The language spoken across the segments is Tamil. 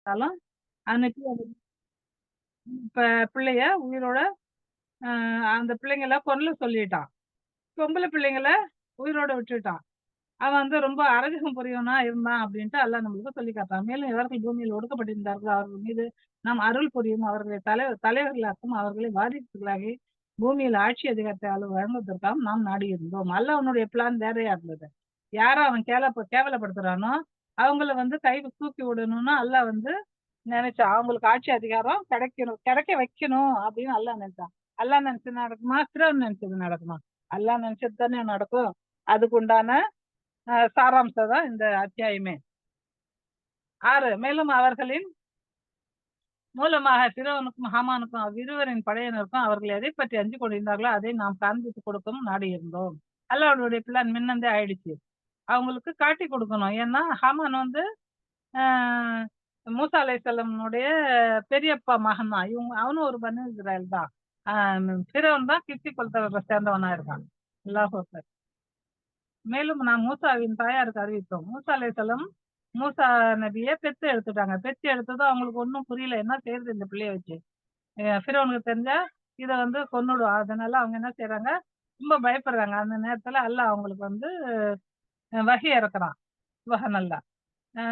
இருந்தாலும் அன்னைக்கு அந்த ப பிள்ளைய உயிரோட அ அந்த பிள்ளைங்கள கொல்ல சொல்லிட்டான். பொம்பள பிள்ளைங்கள உயிரோட விட்டுட்டான். அவன் வந்து ரொம்ப அரஜகம் புரியவனா இருந்தான் அப்டின்ட்டு அல்லாஹ் நம்மளுக்கு சொல்லி காட்டுறான். மேலும் எவர்கள் பூமியில் ஒடுக்கப்பட்டிருந்தார்களோ அவர்கள் மீது நாம் அருள் புரியும். அவர்களை தலைவர்களாக்கும் அவர்களை வாரிசுகளாகி பூமியில் ஆட்சி அதிகாரத்தை வழங்குவதற்காகவும் நாம் நாடியிருந்தோம். அல்லாஹ்வுடைய பிளான் வேறையா இருந்தது. யார அவன் கேவலப்படுத்துறானோ, அவங்கள வந்து தூக்கி விடணும்னு அல்லாஹ் வந்து நெனைச்சான். அவங்களுக்கு ஆட்சி அதிகாரம் கிடைக்க வைக்கணும் அப்படின்னு அல்லாஹ் நெனைச்சான். அல்லாஹ் நெனைச்சது நடக்குமா? ஃபிரௌன் நெனைச்சது நடக்குமா? அல்லாஹ் நெனைச்சது தானே நடக்கும். அதுக்கு உண்டான சாராம்சம் தான் இந்த அத்தியாயமே. 6 மேலும் அவர்களின் மூலமாக பிறவனுக்கும், ஹாமானுக்கும் அவ்விருவரின் படையினருக்கும் அவர்கள் எதைப் பற்றி அஞ்சிக் கொண்டிருந்தார்களோ, அதை நாம் காண்பித்துக் கொடுக்கவும் நாடியிருந்தோம். அல்லாஹ்வுடைய பிளான் முன்னந்தே ஆயிடுச்சு. அவங்களுக்கு காட்டிக் கொடுக்கணும். ஏன்னா, ஹாமான் வந்து அ மூசா அலைஹிஸ்ஸலாமுடைய பெரியப்பா மகன் தான். அவனும் ஒரு பனு இஸ்ராயல் தான். அ பிறவன் தான் கிப்தி குலத்தவர சேர்ந்தவனா இருக்கான். அல்லாஹு அக்பர். மேலும் நாம் மூசாவின் தாயாருக்கு அறிவித்தோம். மூசா அலைஹிஸ்ஸலாம் மூசா நபிய பெத்து எடுத்துட்டாங்க. பெத்து எடுத்ததும் அவங்களுக்கு ஒண்ணும் புரியல. என்ன செய்றது இந்த பிள்ளைய வச்சு? ஃபிரௌனுக்கு தெரிஞ்சா இத வந்து கொன்னுடும். அதனால அவங்க என்ன செய்றாங்க, ரொம்ப பயப்படுறாங்க. அந்த நேரத்துல அல்லாஹ் அவங்களுக்கு வந்து வஹி இறக்குறான். சுப்ஹானல்லாஹ். அ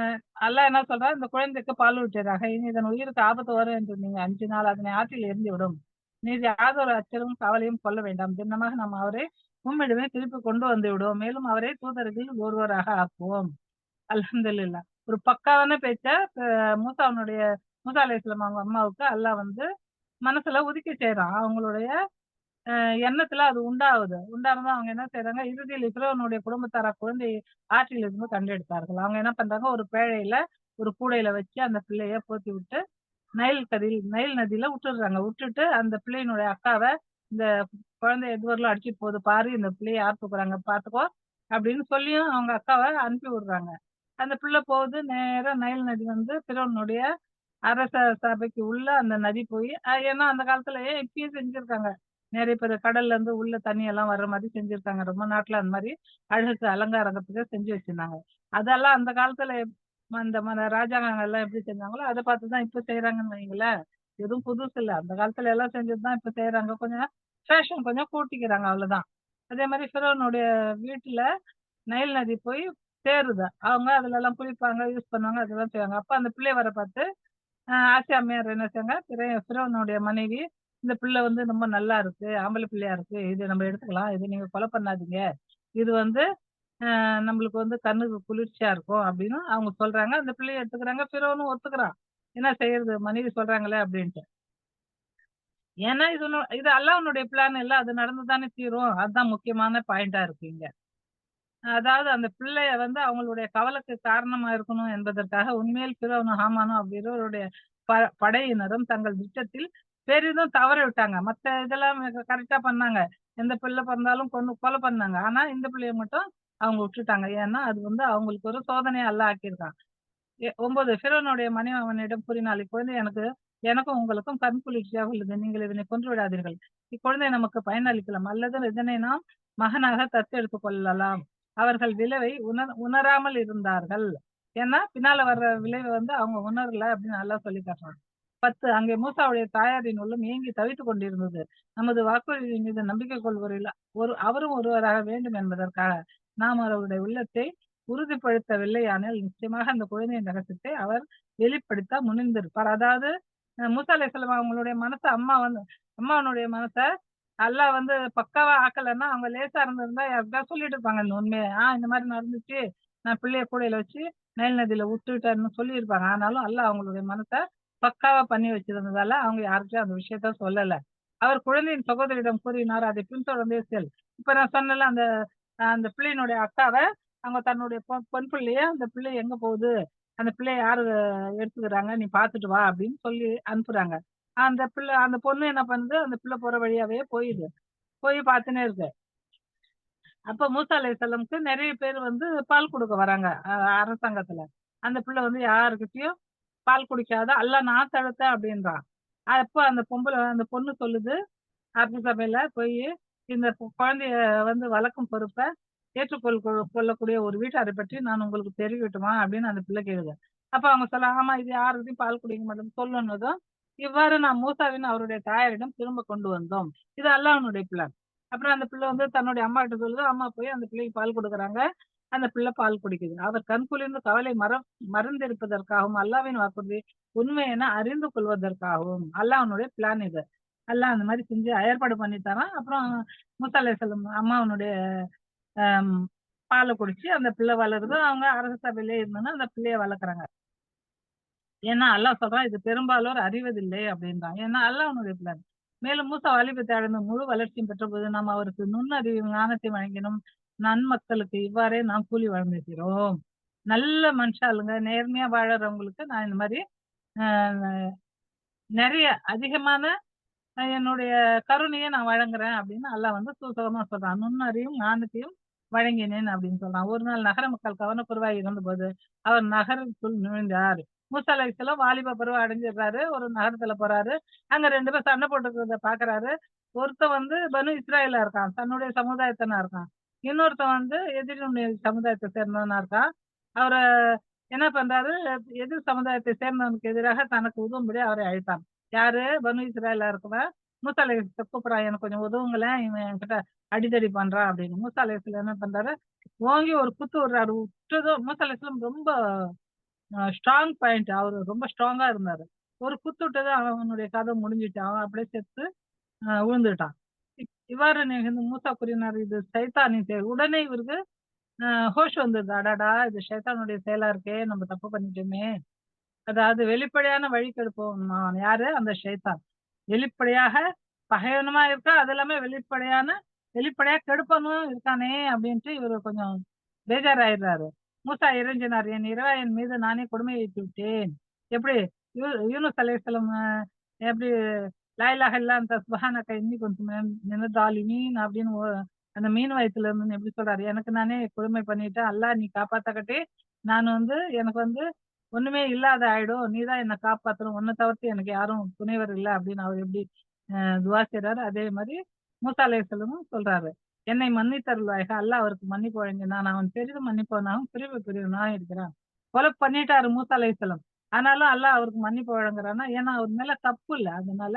அல்லாஹ் என்ன சொல்றான், இந்த குழந்தைக்கு பாலூட்டியதாக. இனி இதன் உயிருக்கு ஆபத்து வரும் என்று நீங்க அஞ்சினால் அதனை ஆற்றில் எறிந்துவிடும். நீர் யாதொரு அச்சமும் கவலையும் கொள்ள வேண்டாம். திண்ணமாக நாம் அவரை உம்மிடமே திருப்பி கொண்டு வந்து விடுவோம். மேலும் அவரை தூதர்களில் ஒருவராக ஆக்குவோம். அல்ஹம்துலில்லாஹ். ஒரு பக்காவான பேச்ச மூசாவினுடைய மூசா அலைஹிஸ்ஸலாம் அவங்க அம்மாவுக்கு அல்லாஹ் வந்து மனசுல உதிக்க செய்றான். அவங்களுடைய எண்ணத்துல அது உண்டாவுது. உண்டானதும் அவங்க என்ன செய்றாங்க, இறுதியில் ஃபிரௌனுடைய குடும்பத்தார் அக்குழந்தையை ஆற்றிலிருந்து கண்டெடுத்தார்கள். அவங்க என்ன பண்றாங்க, ஒரு பேழையில, ஒரு கூடையில வச்சு அந்த பிள்ளைய போத்தி விட்டு, நைல் நதியில விட்டுடுறாங்க. விட்டுட்டு அந்த பிள்ளையினுடைய அக்காவ, "இந்த குழந்தை எதுவரையிலும் அடிச்சிட்டு போகுது பாரு, இந்த பிள்ளைய யார் தூக்குறாங்க பார்த்துக்கோ" அப்படின்னு சொல்லியும் அவங்க அக்காவ அனுப்பி விடுறாங்க. அந்த பிள்ளை போகுது, நேரா நைல் நதி வந்து ஃபிரௌனுடைய அரச சபைக்கு உள்ள அந்த நதி போய் ஏன்னா அந்த காலத்துல இப்பயும் செஞ்சிருக்காங்க. நெறைய பேரு கடல்ல இருந்து உள்ள தண்ணி எல்லாம் வர்ற மாரி செஞ்சிருக்காங்க. ரொம்ப நாட்ல அந்த மாரி அழகுக்கு அலங்காரத்துக்கு செஞ்சு வச்சிருந்தாங்க. அதெல்லாம் அந்த காலத்துல அந்த ராஜாங்கங்கள்லாம் எப்படி செஞ்சாங்களோ, அத பார்த்து தான் இப்ப செய்றாங்கன்னு வைங்களேன். எதுவும் புதுசு இல்ல. அந்த காலத்துல எல்லாம் செஞ்சது தான் இப்ப செய்றாங்க. கொஞ்சம் ஃபேஷன் கொஞ்சம் கூட்டிக்கிறாங்க அவ்வளோதான். அதே மாரி ஃபிரௌனுடைய வீட்ல நைல் நதி போய் சேருது. அவங்க அதுலலாம் குளிப்பாங்க, யூஸ் பண்ணுவாங்க, அதெல்லாம் செய்வாங்க. அப்ப அந்த பிள்ளைய வர பார்த்து ஆசியா அம்மையார் என்ன செய்றாங்க, ஃபிரௌனுடைய மனைவி, "இந்த பிள்ளை வந்து ரொம்ப நல்லா இருக்கு. ஆம்பள பிள்ளையா இருக்கு. இத நம்ம எடுத்துக்கலாம். இத நீங்க கொலை பண்ணாதீங்க. இது வந்து நம்மளுக்கு வந்து கண்ணுக்கு குளிர்ச்சியா இருக்கும்." அப்படின்னு அவங்க சொல்றாங்க. அந்த பிள்ளைய எடுத்துக்கிறாங்க. ஃபிரௌனும் ஒத்துக்கிறான். என்ன செய்யறது? மனைவி சொல்றாங்களே அப்படின்ட்டு. ஏன்னா இது அல்லாஹ்வுடைய பிளான் இல்ல. அது நடந்து தானே தீரும். அதுதான் முக்கியமான பாயிண்ட்டா இருக்கு இங்க. அதாவது அந்த பிள்ளைய வந்து அவங்களுடைய கவலைக்கு காரணமா இருக்கணும் என்பதற்காக உண்மையில் ஃபிரௌனும், ஹாமானும் அவ்விருவருடைய ப படையினரும் தங்கள் திட்டத்தில் பெரிதும் தவற விட்டாங்க. மத்த இதெல்லாம் கரெக்ட்டா பண்ணாங்க. எந்த பிள்ளை பிறந்தாலும் கொலை பண்ணாங்க. ஆனா இந்த பிள்ளைய மட்டும் அவங்க விட்டுட்டாங்க. ஏன்னா, அது வந்து அவங்களுக்கு ஒரு சோதனையா அல்லாஹ் ஆக்கியிருக்கான். 9 ஃபிரௌனுடைய மனைவி அவனிடம் கூறினாள், "இக்குழந்தை எனக்கும் உங்களுக்கும் கண் குளிர்ச்சியாக உள்ளது. நீங்கள் இதனை கொன்று விடாதீர்கள். இக்குழந்தை நமக்கு பயனளிக்கலாம். அல்லது இதனை நாம் மகனாக தத்தெடுத்துக் கொள்ளலாம்." அவர்கள் விளைவை உணராமல் இருந்தார்கள். ஏன்னா, பின்னால வர்ற விளைவ வந்து அவங்க உணரல அப்படின்னு அல்லாஹ் சொல்லி காட்டுறான். 10 அங்கே மூசாவுடைய தாயாரின் உள்ளம் ஏங்கி தவித்துக் கொண்டிருந்தது. நமது வாக்குறுதியின் மீது நம்பிக்கை கொள்வோரில் அவரும் ஒருவராக வேண்டும் என்பதற்காக நாம் அவருடைய உள்ளத்தை உறுதிப்படுத்தவில்லையானால், நிச்சயமாக அந்த குழந்தையின் ரகசியத்தை அவர் வெளிப்படுத்த முனைந்திருப்பார். அதாவது மூசா அலைஹிஸ்ஸலாம் அவங்களுடைய அம்மாவனுடைய மனச அல்லாஹ் வந்து பக்காவா ஆக்கலன்னா, அவங்க லேசா இருந்திருந்தா யார்கிட்டயாவது சொல்லிட்டு இருப்பாங்க இந்த உண்மைய. இந்த மாரி நடந்துச்சு. நான் பிள்ளைய கூடையில வச்சு நைல் நதியில விட்டுட்டேன்னு சொல்லியிருப்பாங்க. ஆனாலும் அல்லாஹ் அவங்களுடைய மனச பக்காவா பண்ணி வச்சிருந்ததால, அவங்க யார்கிட்டயும் அந்த விஷயத்த சொல்லல. அவர் குழந்தையின் சகோதரியிடம் கூறினார், "அதை பின்தொடர்ந்தே செல்." இப்ப நான் சொன்னேன்ல அந்த அந்த பிள்ளையினுடைய அக்காவ, அவங்க தன்னுடைய பெண் பிள்ளைய, "அந்த பிள்ளை எங்க போகுது? அந்த பிள்ளைய யாரு எடுத்துக்கிறாங்க? நீ பார்த்துட்டு வா" அப்படின்னு சொல்லி அனுப்புறாங்க. அந்த பொண்ணு என்ன பண்ணுது, அந்த பிள்ளை போற வழியாவே போயிடுது. போய் பார்த்துன்னே இருக்கு. அப்ப மூசா அலைஹிஸ்ஸலாமுக்கு நெறைய பேர் வந்து பால் குடுக்க வராங்க. அரசாங்கத்துல. அந்த பிள்ளை வந்து யார்கிட்டயும் பால் குடிக்காத, "அல்லாஹ் நான் தடுத்தேன்" அப்படின்றான். அப்ப அந்த பொண்ணு சொல்லுது, அரச சபையில போயி, "இந்த குழந்தைய வந்து வளர்க்கும் பொறுப்ப கொள்ளக்கூடிய ஒரு வீட்டாரை பற்றி நான் உங்களுக்கு தெரிவிக்கட்டுமா?" அப்படின்னு அந்த பிள்ளை கேக்குது. அப்ப அவங்க சொல்றாங்க, ஆமா இது யாருகிட்டயும் பால் குடிக்க மாட்டோம்ன்னு சொன்னதும், இவ்வாறு நாம் மூசாவின் அவருடைய தாயாரிடம் திரும்ப கொண்டு வந்தோம். இது அல்லாஹ்வுடைய பிளான். அப்புறம் அந்த பிள்ளை வந்து தன்னுடைய அம்மாகிட்ட சொல்லுது. அம்மா போய் அந்த பிள்ளைக்கு பால் குடுக்குறாங்க. அந்த பிள்ளை பால் குடிக்குது. அவர் கண்குளிர்ந்து கவலை மறந்திருப்பதற்காகவும், அல்லாஹ்வின் வாக்குறுதி உண்மை என அறிந்து கொள்வதற்காகவும், அல்லாஹ்வுடைய பிளான் இது. அல்லாஹ் அந்த மாரி செஞ்சு ஏற்பாடு பண்ணி தரான். அப்புறம் மூசா அலைஹிஸ்ஸலாம் அம்மாவனுடைய அம் பால குடிச்சு அந்த பிள்ளை வளருது. அவங்க அரச சபையிலே இருந்தோனே அந்த பிள்ளைய வளர்க்குறாங்க. ஏன்னா அல்லாஹ் சொல்றான், "இது பெரும்பாலோர் அறிவதில்லை" அப்படின்றான். ஏன்னா அல்லாஹ்வுடைய பிளான். மேலும் மூசா வாலிபத்தை அடைந்து முழு வளர்ச்சியும் பெற்றபோது, நாம் அவருக்கு நுண்ணறிவும் ஞானத்தையும் வழங்கினோம். நன்மக்களுக்கு இவ்வாறே நாம் கூலி வழங்குகிறோம். நல்ல மனுஷாளுங்க, நேர்மையா வாழறவங்களுக்கு நான் இந்த மாரி அ நெறைய அதிகமான என்னுடைய கருணைய நான் வழங்குறேன் அப்படின்னு அல்லாஹ் வந்து சூசகமா சொல்றான். நுண்ணறிவும் ஞானத்தையும் வழங்கினேன் அப்படின்னு சொல்றான். ஒரு நாள் நகர மக்கள் கவனக்குறைவாய் இருந்தபோது, அவர் நகருக்குள் நுழைந்தார். மூசா அலைஹிஸ்ஸலாம் வாலிப பருவம் அடைஞ்சிடுறாரு. ஒரு நகரத்துல போறாரு. அங்க 2 பேர் சண்டை போட்டுக்கிறத பார்க்குறாரு. ஒருத்தன் வந்து பனு இஸ்ராயேலா இருக்கான். தன்னுடைய சமுதாயத்தினா இருக்கான். இன்னொருத்தன் வந்து எதிரினுடைய சமுதாயத்த சேர்ந்தவனா இருக்கான். அவர என்ன பண்றாரு, எதிர் சமுதாயத்தை சேர்ந்தவனுக்கு எதிராக தனக்கு உதவும்படி அவரை அழைத்தான். யாரு? பனு இஸ்ராயேலா இருக்கவன் மூசா அலைஹிஸ்ஸலாம் கூப்பிடுறான். எனக்கு கொஞ்சம் உதவுங்களேன். இவன் என்கிட்ட அடிதடி பண்றான் அப்படின்னு. மூசா அலைஹிஸ்ஸலாம் என்ன பண்றாரு, ஓங்கி ஒரு குத்து விடுறாரு. விட்டதும் மூசா அலைஹிஸ்ஸலாம் ரொம்ப ஸ்ட்ராங் பாயிண்ட். அவரு ரொம்ப ஸ்ட்ராங்கா இருந்தாரு. ஒரு குத்து விட்டதும் அவனுடைய கதை முடிஞ்சுச்சு. அவன் அப்படியே செத்து விழுந்துட்டான். இவ்வாறு நிகழ்ந்து மூசா கூறினார், இது சைத்தானின் செயல். உடனே இவருக்கு அ ஹோஷ் வந்தது. அடடா! இது ஷைத்தானுடைய செயலா இருக்கே! நம்ம தப்பு பண்ணிட்டோமே! அதாவது வெளிப்படையான வழிகெடுப்பவன் யாரு? அந்த ஷைத்தான். வெளிப்படையாக பகைவனுமா இருக்கா, அது இல்லாம வெளிப்படையா கெடுப்பவனும் இருக்கானே! அப்டின்ட்டு இவரு கொஞ்சம் பேஜாராயிடுறாரு. மூசா இறைஞ்சினார். என் இறைவா என் மீது நானே கொடுமை வைத்து விட்டேன். எப்படி? யூனுஸ் அலைஹிஸ்ஸலாம் எப்படி லா இலாஹ இல்ல அன்த சுப்ஹானக இன்னி குன்து மின ஸாலிமீன் அப்படின்னு அந்த மீன் வயித்துல இருந்துன்னு எப்படி சொல்றாரு? எனக்கு நானே கொடுமை பண்ணிட்டேன். அல்லாஹ் நீ காப்பாத்தாக்காட்டி, நான் வந்து எனக்கு வந்து ஒண்ணுமே இல்லாத ஆயிடும். நீ தான் என்ன காப்பாத்தணும். உன்ன தவிர்த்து எனக்கு யாரும் துணைவர் இல்ல அப்படின்னு அவர் எப்படி துவா செய்றாரு. அதே மாரி மூசா அலைஹிஸ்ஸலாமும் சொல்றாரு. என்னை மன்னித்தருள்வாயாக. அல்லாஹ் அவருக்கு மன்னிப்பு வழங்கினான். அவன் பெரிதும் மன்னிப்பவனாகவும், கிருபை புரியவனாகவும் இருக்கிறான். கொலை பண்ணிட்டாரு மூசா அலைஹிஸ்ஸலாம். ஆனாலும் அல்லாஹ் அவருக்கு மன்னிப்பு வழங்குறான்னா, ஏன்னா அவர் மேல தப்பு இல்ல. அதனால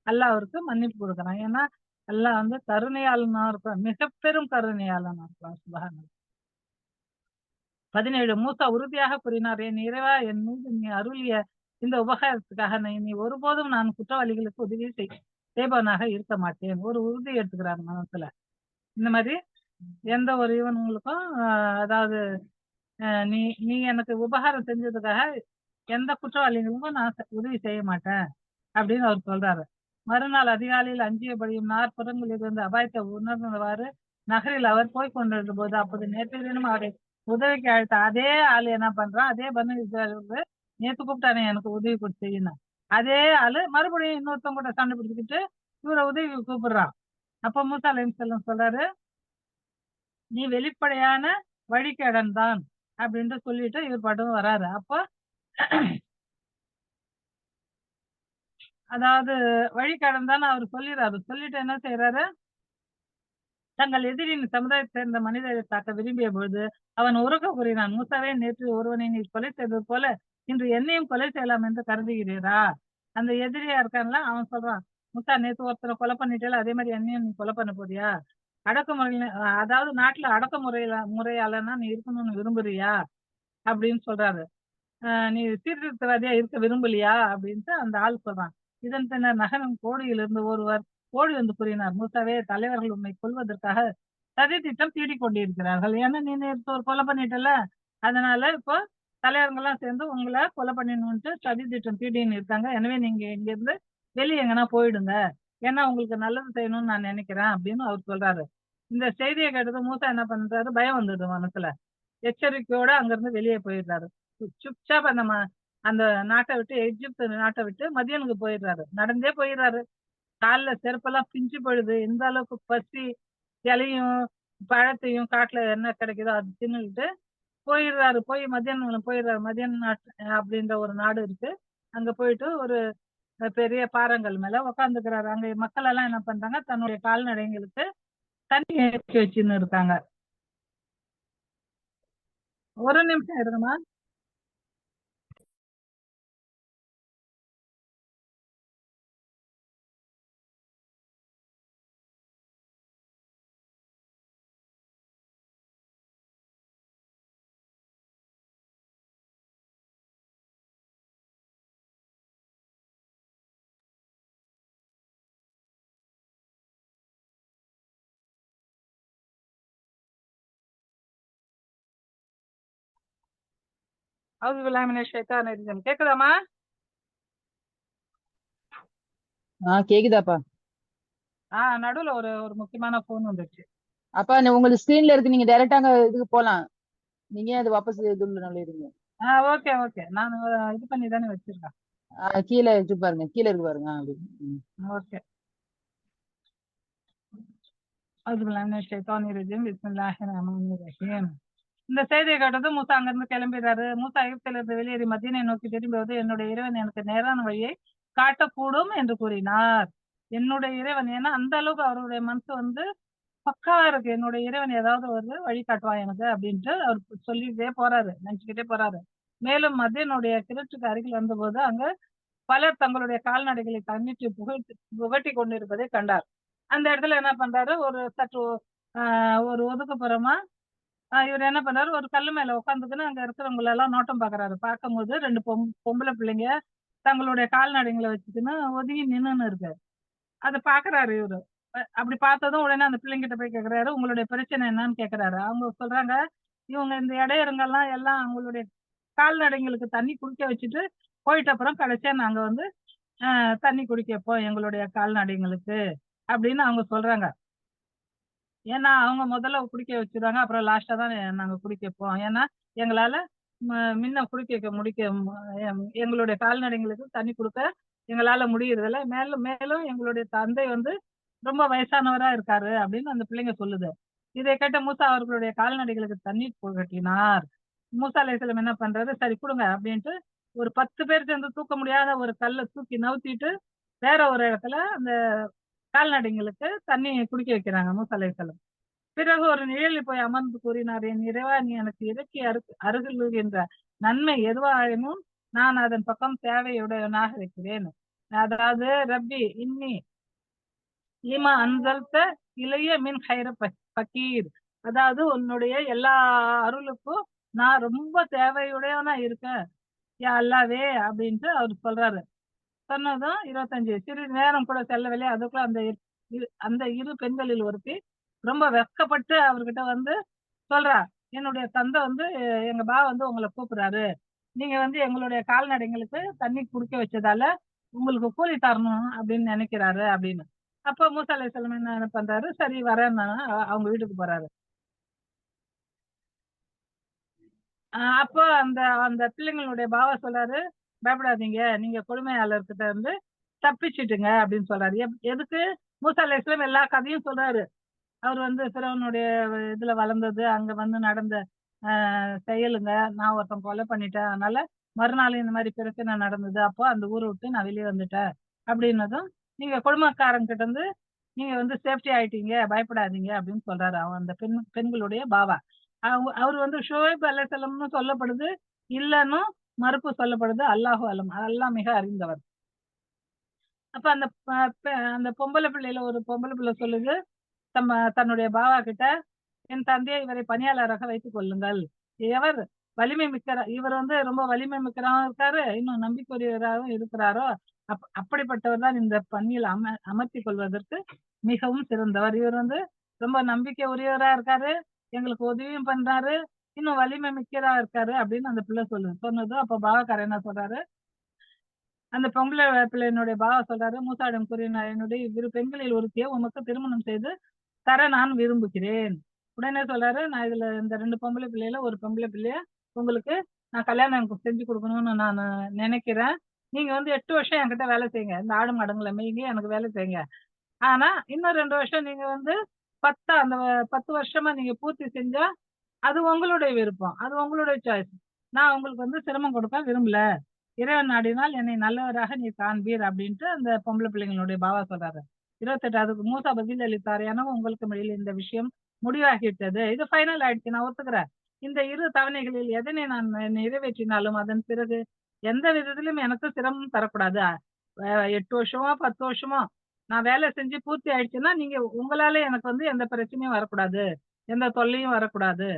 அல்லாஹ் அவருக்கு மன்னிப்பு குடுக்குறான். ஏன்னா, அல்லாஹ் வந்து கருணையாளனா இருக்கான். மிக பெரும் கருணையாளனா இருக்கான். சுப்ஹானல்லாஹ். 17 மூசா உறுதியாக கூறினார், என் இறைவா என் மீது நீ அருளிய இந்த உபகாரத்துக்காக நீ ஒருபோதும் நான் குற்றவாளிகளுக்கு உதவி செய்பவனாக இருக்க மாட்டேன். ஒரு உறுதி எடுத்துக்கிறார் மனசுல. இந்த மாரி எந்த ஒரு இவனுங்களுக்கும் அதாவது நீ நீ எனக்கு உபகாரம் செஞ்சதுக்காக எந்த குற்றவாளிகளுக்கும் நான் உதவி செய்ய மாட்டேன். அப்படின்னு அவர் சொல்றாரு. மறுநாள் அதிகாலையில் அஞ்சியபடியும் நாற்புறங்களிலிருந்து அபாயத்தை உணர்ந்தவாறு நகரில் அவர் போய்க் கொண்டிருந்தபோது, அப்போது நேற்றைய தினம் அவரை உதவிக்கு அழைத்த அதே ஆளு என்ன பண்றான், அதே பனு இஸ்ராயேலு நேத்து கூப்பிட்டானே எனக்கு உதவி செய்யுன்னு. அதே ஆளு மறுபடியும் இன்னொருத்தவங்க கூட சண்டை பிடிச்சுக்கிட்டு இவர உதவிக்கு கூப்பிடுறான். அப்ப மூசா அலைஹிஸ்ஸலாம் சொல்றாரு, "நீ வெளிப்படையான வழிகேடன் தான்" அப்படின்ட்டு சொல்லிட்டு இவர் பாட்டுக்கு வராரு. அப்போ அதாவது வழிகேடன் தான்னு அவரு சொல்லிறாரு. சொல்லிட்டு என்ன செய்றாரு, தங்கள் எதிரியின் சமுதாயத்தைச் சேர்ந்த மனிதரைத் தாக்க விரும்பிய பொழுது, அவன் உரக்க கூறினான். மூசாவே நேற்று ஒருவனை நீர் கொலை செய்தது போல, இன்று என்னையும் கொலை செய்யலாம் என்று கருதுகிறீரா? அந்த எதிரியா இருக்கான்ல, அவன் சொல்றான். மூசா நேத்து ஒருத்தர கொலை பண்ணிட்டல்ல, அதே மாரி என்னையும் நீ கொலை பண்ண போறியா? அடக்குமுறையில அதாவது நாட்டுல முறையாளனா நீ இருக்கணும்னு விரும்புறியா? அப்படின்னு சொல்றாரு. "நீ சீர்திருத்தவாதியா இருக்க விரும்பலையா?" அப்படின்ட்டு அந்த ஆள் சொல்றான். இதன் பின்னர் நகரின் கோடியிலிருந்து ஒருவர் ஓடி வந்து கூறினார், "மூசாவே, தலைவர்கள் உம்மை கொல்வதற்காக சதித்திட்டம் தீட்டிக் கொண்டிருக்கிறார்கள். ஏன்னா நீ நேத்து ஒரு கொலை பண்ணிட்டல்ல, அதனால இப்போ தலைவர்கள்லாம் சேர்ந்து உங்கள கொலை பண்ணிடணுன்ட்டு சதித்திட்டம் தீட்டின்னு இருக்காங்க. எனவே நீங்க இங்கிருந்து வெளிய எங்கனா போயிடுங்க. ஏன்னா உங்களுக்கு நல்லது செய்யணும்னு நான் நெனைக்கிறேன்." அப்படின்னு அவர் சொல்றாரு. இந்த செய்திய கேட்டதும் மூசா என்ன பண்றாரு, பயம் வந்துடுது மனசுல. எச்சரிக்கையோட அங்கிருந்து வெளியே போயிடுறாரு. சுப்சாப் அந்த நாட்ட விட்டு எகிப்து நாட்ட விட்டு மதியனுக்கு போயிடுறாரு. நடந்தே போயிடுறாரு. கால்ல செருப்பெல்லாம் பிஞ்சு போயிடுது. எந்த அளவுக்கு பசி, இலையும், பழத்தையும் காட்டுல என்ன கிடைக்குதோ அது தின்னுகிட்டு போயிடுறாரு. போய் மதியானம் போயிடுறாரு. மதியான நாட் அப்படின்ற ஒரு நாடு இருக்கு. அங்க போயிட்டு ஒரு பெரிய பாறங்கல் மேல உட்காந்துக்கிறாரு. அங்க மக்கள் எல்லாம் என்ன பண்றாங்க, தன்னுடைய கால்நடைங்களுக்கு தண்ணி ஏற்றி வச்சுன்னு இருக்காங்க. ஒரு நிமிஷம் இருங்கம்மா. அவுது பில்லாஹி மினஷ் ஷைத்தானிர் ரஜீம். கேக்குதாம்மா? கேக்குதாப்பா? நடுவுல ஒரு ஒரு முக்கியமான ஃபோன் வந்துருச்சு. அப்பா உங்களுக்கு ஸ்கிரீன்ல இருக்கு, நீங்க டைரக்டா அங்க இதுக்கு போலாம். நீங்க ஏன் அது வாபஸ் இதுல நுழையிறீங்க? Okay, okay. நானு இது பண்ணி தானே வச்சிருக்கேன். கீழே வச்சு பாருங்க, கீழே இருக்கு பாருங்க. அப்படி. ஓகே. அவுது பில்லாஹி மினஷ் ஷைத்தானிர் ரஜீம். பிஸ்மில்லாஹிர் ரஹ்மானிர் ரஹீம். இந்த செய்தியை கேட்டதும் மூசா அங்கிருந்து கிளம்பிறாரு. மூசா எகிப்திலிருந்து வெளியேறி மதீனை நோக்கி திரும்புவது என்னுடைய இறைவன் எனக்கு நேரான வழியை காட்டக்கூடும் என்று கூறினார். என்னுடைய இறைவன், ஏன்னா அந்த அளவுக்கு அவருடைய மனசு வந்து பக்காவா இருக்கு. என்னுடைய இறைவன் ஏதாவது ஒரு வழி காட்டுவான் எனக்கு அப்படின்ட்டு அவர் சொல்லிட்டே போறாரு, நினைச்சுக்கிட்டே போறாரு. மேலும் மதீனுடைய கிணற்றுக்கு அருகில் வந்தபோது அங்க பலர் தங்களுடைய கால்நடைகளை தண்ணீட்டு புகட்டி கொண்டிருப்பதை கண்டார். அந்த இடத்துல என்ன பண்றாரு, ஒரு சற்று ஒரு ஒதுக்குப்புறமா இவரு என்ன பண்ணாரு, ஒரு கல்லு மேல உட்காந்துக்கின்னு அங்க இருக்கிறவங்கள எல்லாம் நோட்டம் பார்க்குறாரு. பார்க்கும்போது 2 பொம்பள பிள்ளைங்க தங்களுடைய கால்நடைங்கள வச்சுக்கின்னு ஒதுங்கி நின்னுன்னு இருக்கு. அத பார்க்குறாரு இவரு. அப்படி பார்த்ததும் உடனே அந்த பிள்ளைங்கிட்ட போய் கேட்குறாரு, "உங்களுடைய பிரச்சனை என்னன்னு?" கேட்குறாரு. அவங்க சொல்றாங்க, "இவங்க இந்த இடையருங்கலாம் எல்லாம் அவங்களுடைய கால்நடைங்களுக்கு தண்ணி குடிக்க வச்சுட்டு போயிட்ட அப்புறம் கடைசியா நாங்க வந்து தண்ணி குடிக்க வைப்போம் எங்களுடைய கால்நடைங்களுக்கு." அப்படின்னு அவங்க சொல்றாங்க. ஏன்னா, அவங்க முதல்ல குடிக்க வச்சுருவாங்க. அப்புறம் லாஸ்ட்டா தான் நாங்க குடிக்க வைப்போம். ஏன்னா, எங்களால ம முன்ன குடிக்க வைக்க முடிக்க ம எங்களுடைய கால்நடைங்களுக்கு தண்ணி குடுக்க எங்களால முடியறதில்ல. மேலும் மேலும் எங்களுடைய தந்தை வந்து ரொம்ப வயசானவரா இருக்காரு அப்படின்னு அந்த பிள்ளைங்க சொல்லுது. இதை கேட்ட மூசா அவர்களுடைய கால்நடைகளுக்கு தண்ணீர் புகட்டினார். மூசா அலைஹிஸ்ஸலாம் என்ன பண்றாரு, சரி குடுங்க அப்படின்ட்டு ஒரு 10 பேர் சேர்ந்து தூக்க முடியாத ஒரு கல்ல தூக்கி நவுத்திட்டு, வேற ஒரு இடத்துல அந்த கால்நடைங்களுக்கு தண்ணி குடிக்க வைக்கிறாங்க மூசா அலைஹிஸ்ஸலாம். பிறகு ஒரு நிழலில் போய் அமர்ந்து கூறினார், என் இறைவா, நீ எனக்கு இறக்கி அருளுகின்ற நன்மை எதுவாயினும் நான் அதன் பக்கம் தேவையுடையவனாக இருக்கிறேன். அதாவது ரப்பி இன்னி லீமா அன்சல்த இளைய மின் ஹைர பக்கீர். அதாவது உன்னுடைய எல்லா அருளுக்கும் நான் ரொம்ப தேவையுடையவனா இருக்கேன் யா அல்லாவே அப்படின்ட்டு அவர் சொல்றாரு. சொன்னதும் 25 சிறிது நேரம் கூட செல்லவில்லை. அதுக்குள்ள அந்த இரு பெண்களில் ஒருத்தி ரொம்ப வெட்கப்பட்டு அவர்கிட்ட வந்து சொல்றா, "என்னுடைய தந்தை வந்து எங்க வந்து உங்கள கூப்பிடுறாரு. நீங்க வந்து எங்களுடைய கால்நடைங்களுக்கு தண்ணி குடிக்க வச்சதால, உங்களுக்கு கூலி தரணும் அப்படின்னு நினைக்கிறாரு" அப்படின்னு. அப்போ மூசா அலைஹிஸ்ஸலாம் என்ன பண்றாரு, சரி வரேன்னு அவங்க வீட்டுக்கு போறாரு. அப்போ அந்த அந்த பிள்ளைங்களுடைய பாவா சொல்றாரு, "பயப்படாதீங்க. நீங்க கொடுமையாளர்கிட்ட இருந்து தப்பிச்சுட்டுங்க" அப்படின்னு சொல்றாரு. எதுக்கு? மூசா அலைஹிஸ்ஸலாம் எல்லா கதையும் சொல்றாரு. அவர் வந்து ஃபிரௌனுடைய இதுல வளர்ந்தது, அங்க வந்து நடந்த செயலுங்க. நான் ஒருத்தன் கொலை பண்ணிட்டேன். அதனால மறுநாள் இந்த மாரி பிரச்சனை நடந்தது. அப்போ அந்த ஊர விட்டு நான் வெளிய வந்துட்டேன். அப்படின்னதும், நீங்க குடும்பக்காரங்கிட்ட இருந்து நீங்க வந்து சேஃப்டி ஆயிட்டீங்க. பயப்படாதீங்க அப்படின்னு சொல்றாரு. அவன் அந்த பெண்களுடைய பாவா. அவரு வந்து ஷுவைப் அலைஹிஸ்ஸலாம்னு சொல்லப்படுது. இல்லன்னும் மறுப்பு சொல்லப்படுது. அல்லாஹு அலம். அல்லாஹ் மிக அறிந்தவர். அப்ப அந்த ப பெ அந்த பொம்பள பிள்ளையில ஒரு பொம்பள பிள்ளை சொல்லுது, தன்னுடைய பாவா கிட்ட, "என் தந்தையை இவரை பணியாளராக வைத்துக் கொள்ளுங்கள். எவர் வலிமை இவர் வந்து ரொம்ப வலிமை மிக்கராவும் இருக்காரு, இன்னும் நம்பிக்கையுரியவராகவும் இருக்கிறாரோ, அப்படிப்பட்டவர் தான் இந்த பணியில் அமர்த்திக் கொள்வதற்கு மிகவும் சிறந்தவர். இவர் வந்து ரொம்ப நம்பிக்கை உரியவரா இருக்காரு, எங்களுக்கு உதவியும் பண்றாரு, இன்னும் வலிமை மிக்கதா இருக்காரு" அப்படின்னு அந்த பிள்ளை சொல்லுது. சொன்னதும் அப்ப பாவக்காரர் என்ன சொல்றாரு, அந்த பொம்பள பிள்ளையினுடைய பாவா சொல்றாரு, மூசாவிடம் கூறினார், "என்னுடைய இவ்விரு பெண்களில் ஒருத்தியை உமக்கு திருமணம் செய்து தர நான் விரும்புகிறேன்." உடனே சொல்றாரு, "நான் இதுல இந்த 2 பொம்பள பிள்ளையில ஒரு பொம்பள பிள்ளைய உங்களுக்கு நான் கல்யாணம் எனக்கு செஞ்சு குடுக்கணும்னு நானு நெனைக்கிறேன். நீங்க வந்து 8 வருஷம் என்கிட்ட வேலை செய்யுங்க. இந்த ஆடு மாடுங்கள மேய்ங்க, எனக்கு வேலை செய்யுங்க. ஆனா, இன்னும் 2 வருஷம் நீங்க வந்து 10 வருஷமா நீங்க பூர்த்தி செஞ்சா, அது உங்களுடைய விருப்பம். அது உங்களுடைய சாய்ஸ். நான் உங்களுக்கு வந்து சிரமம் கொடுக்க விரும்பல. இறைவன் நாடினால் என்னை நல்லவராக நீர் காண்பீர்" அப்படின்ட்டு அந்த பொம்பள பிள்ளைங்களுடைய பாவா சொல்றாரு. 28 அதுக்கு மூசா பதில் அளித்தார், "எனக்கும் உங்களுக்கும் இடையில் இந்த விஷயம் முடிவாகிவிட்டது. இது ஃபைனல் ஆயிடுச்சு. நான் ஒத்துக்கிறேன். இந்த 2 தவணைகளில் எதனை நான் நிறைவேற்றினாலும், அதன் பிறகு எந்த விதத்திலும் எனக்கு சிரமம் தரக்கூடாது. 8 வருஷமோ, 10 வருஷமோ நான் வேலை செஞ்சு பூர்த்தி ஆயிடுச்சுன்னா, நீங்க உங்களால எனக்கு வந்து எந்த பிரச்சனையும் வரக்கூடாது. எந்த தொல்லையும் வரக்கூடாது.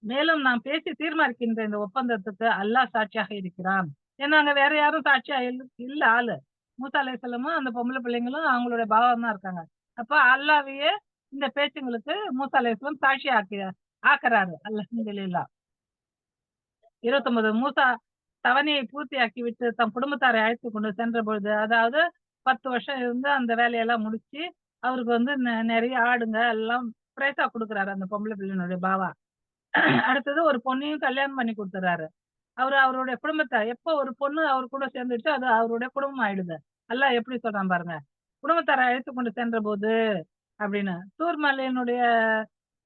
மேலும் நாம் பேசி தீர்மானிக்கின்ற இந்த ஒப்பந்தத்துக்கு அல்லாஹ் சாட்சியாக இருக்கிறான்." ஏன்னா அங்க வேற யாரும் சாட்சியா இல்ல ஆளு. மூசா அலைஹிஸ்ஸலாமும் அந்த பொம்பள பிள்ளைங்களும் அவங்களோட பாவம் தான் இருக்காங்க. அப்ப அல்லாஹ்வையே இந்த பேச்சுங்களுக்கு மூசா அலைஹிஸ்ஸலாம் சாட்சி ஆக்குறாரு. அல்ஹம்துலில்லாஹ். 29 மூசா தவணையை பூர்த்தியாக்கி விட்டு தம் குடும்பத்தாரை அழைத்துக் கொண்டு சென்ற பொழுது, அதாவது 10 வருஷம் இருந்து அந்த வேலையெல்லாம் முடிச்சு, அவருக்கு வந்து நெறைய ஆடுங்க எல்லாம் பிரைஸா குடுக்குறாரு அந்த பொம்பள பிள்ளையினுடைய பாவா. அடுத்தது ஒரு பொண்ணையும் கல்யாணம் பண்ணி குடுத்துறாரு. அவருடைய குடும்பத்த எப்போ ஒரு பொண்ணு அவர் கூட சேர்ந்துருச்சோ, அது அவருடைய குடும்பம் ஆயிடுது. அல்லாஹ் எப்படி சொல்றான் பாருங்க. குடும்பத்தாரை அழைத்துக் கொண்டு சென்றபோது அப்படின்னு. தூர் மலையினுடைய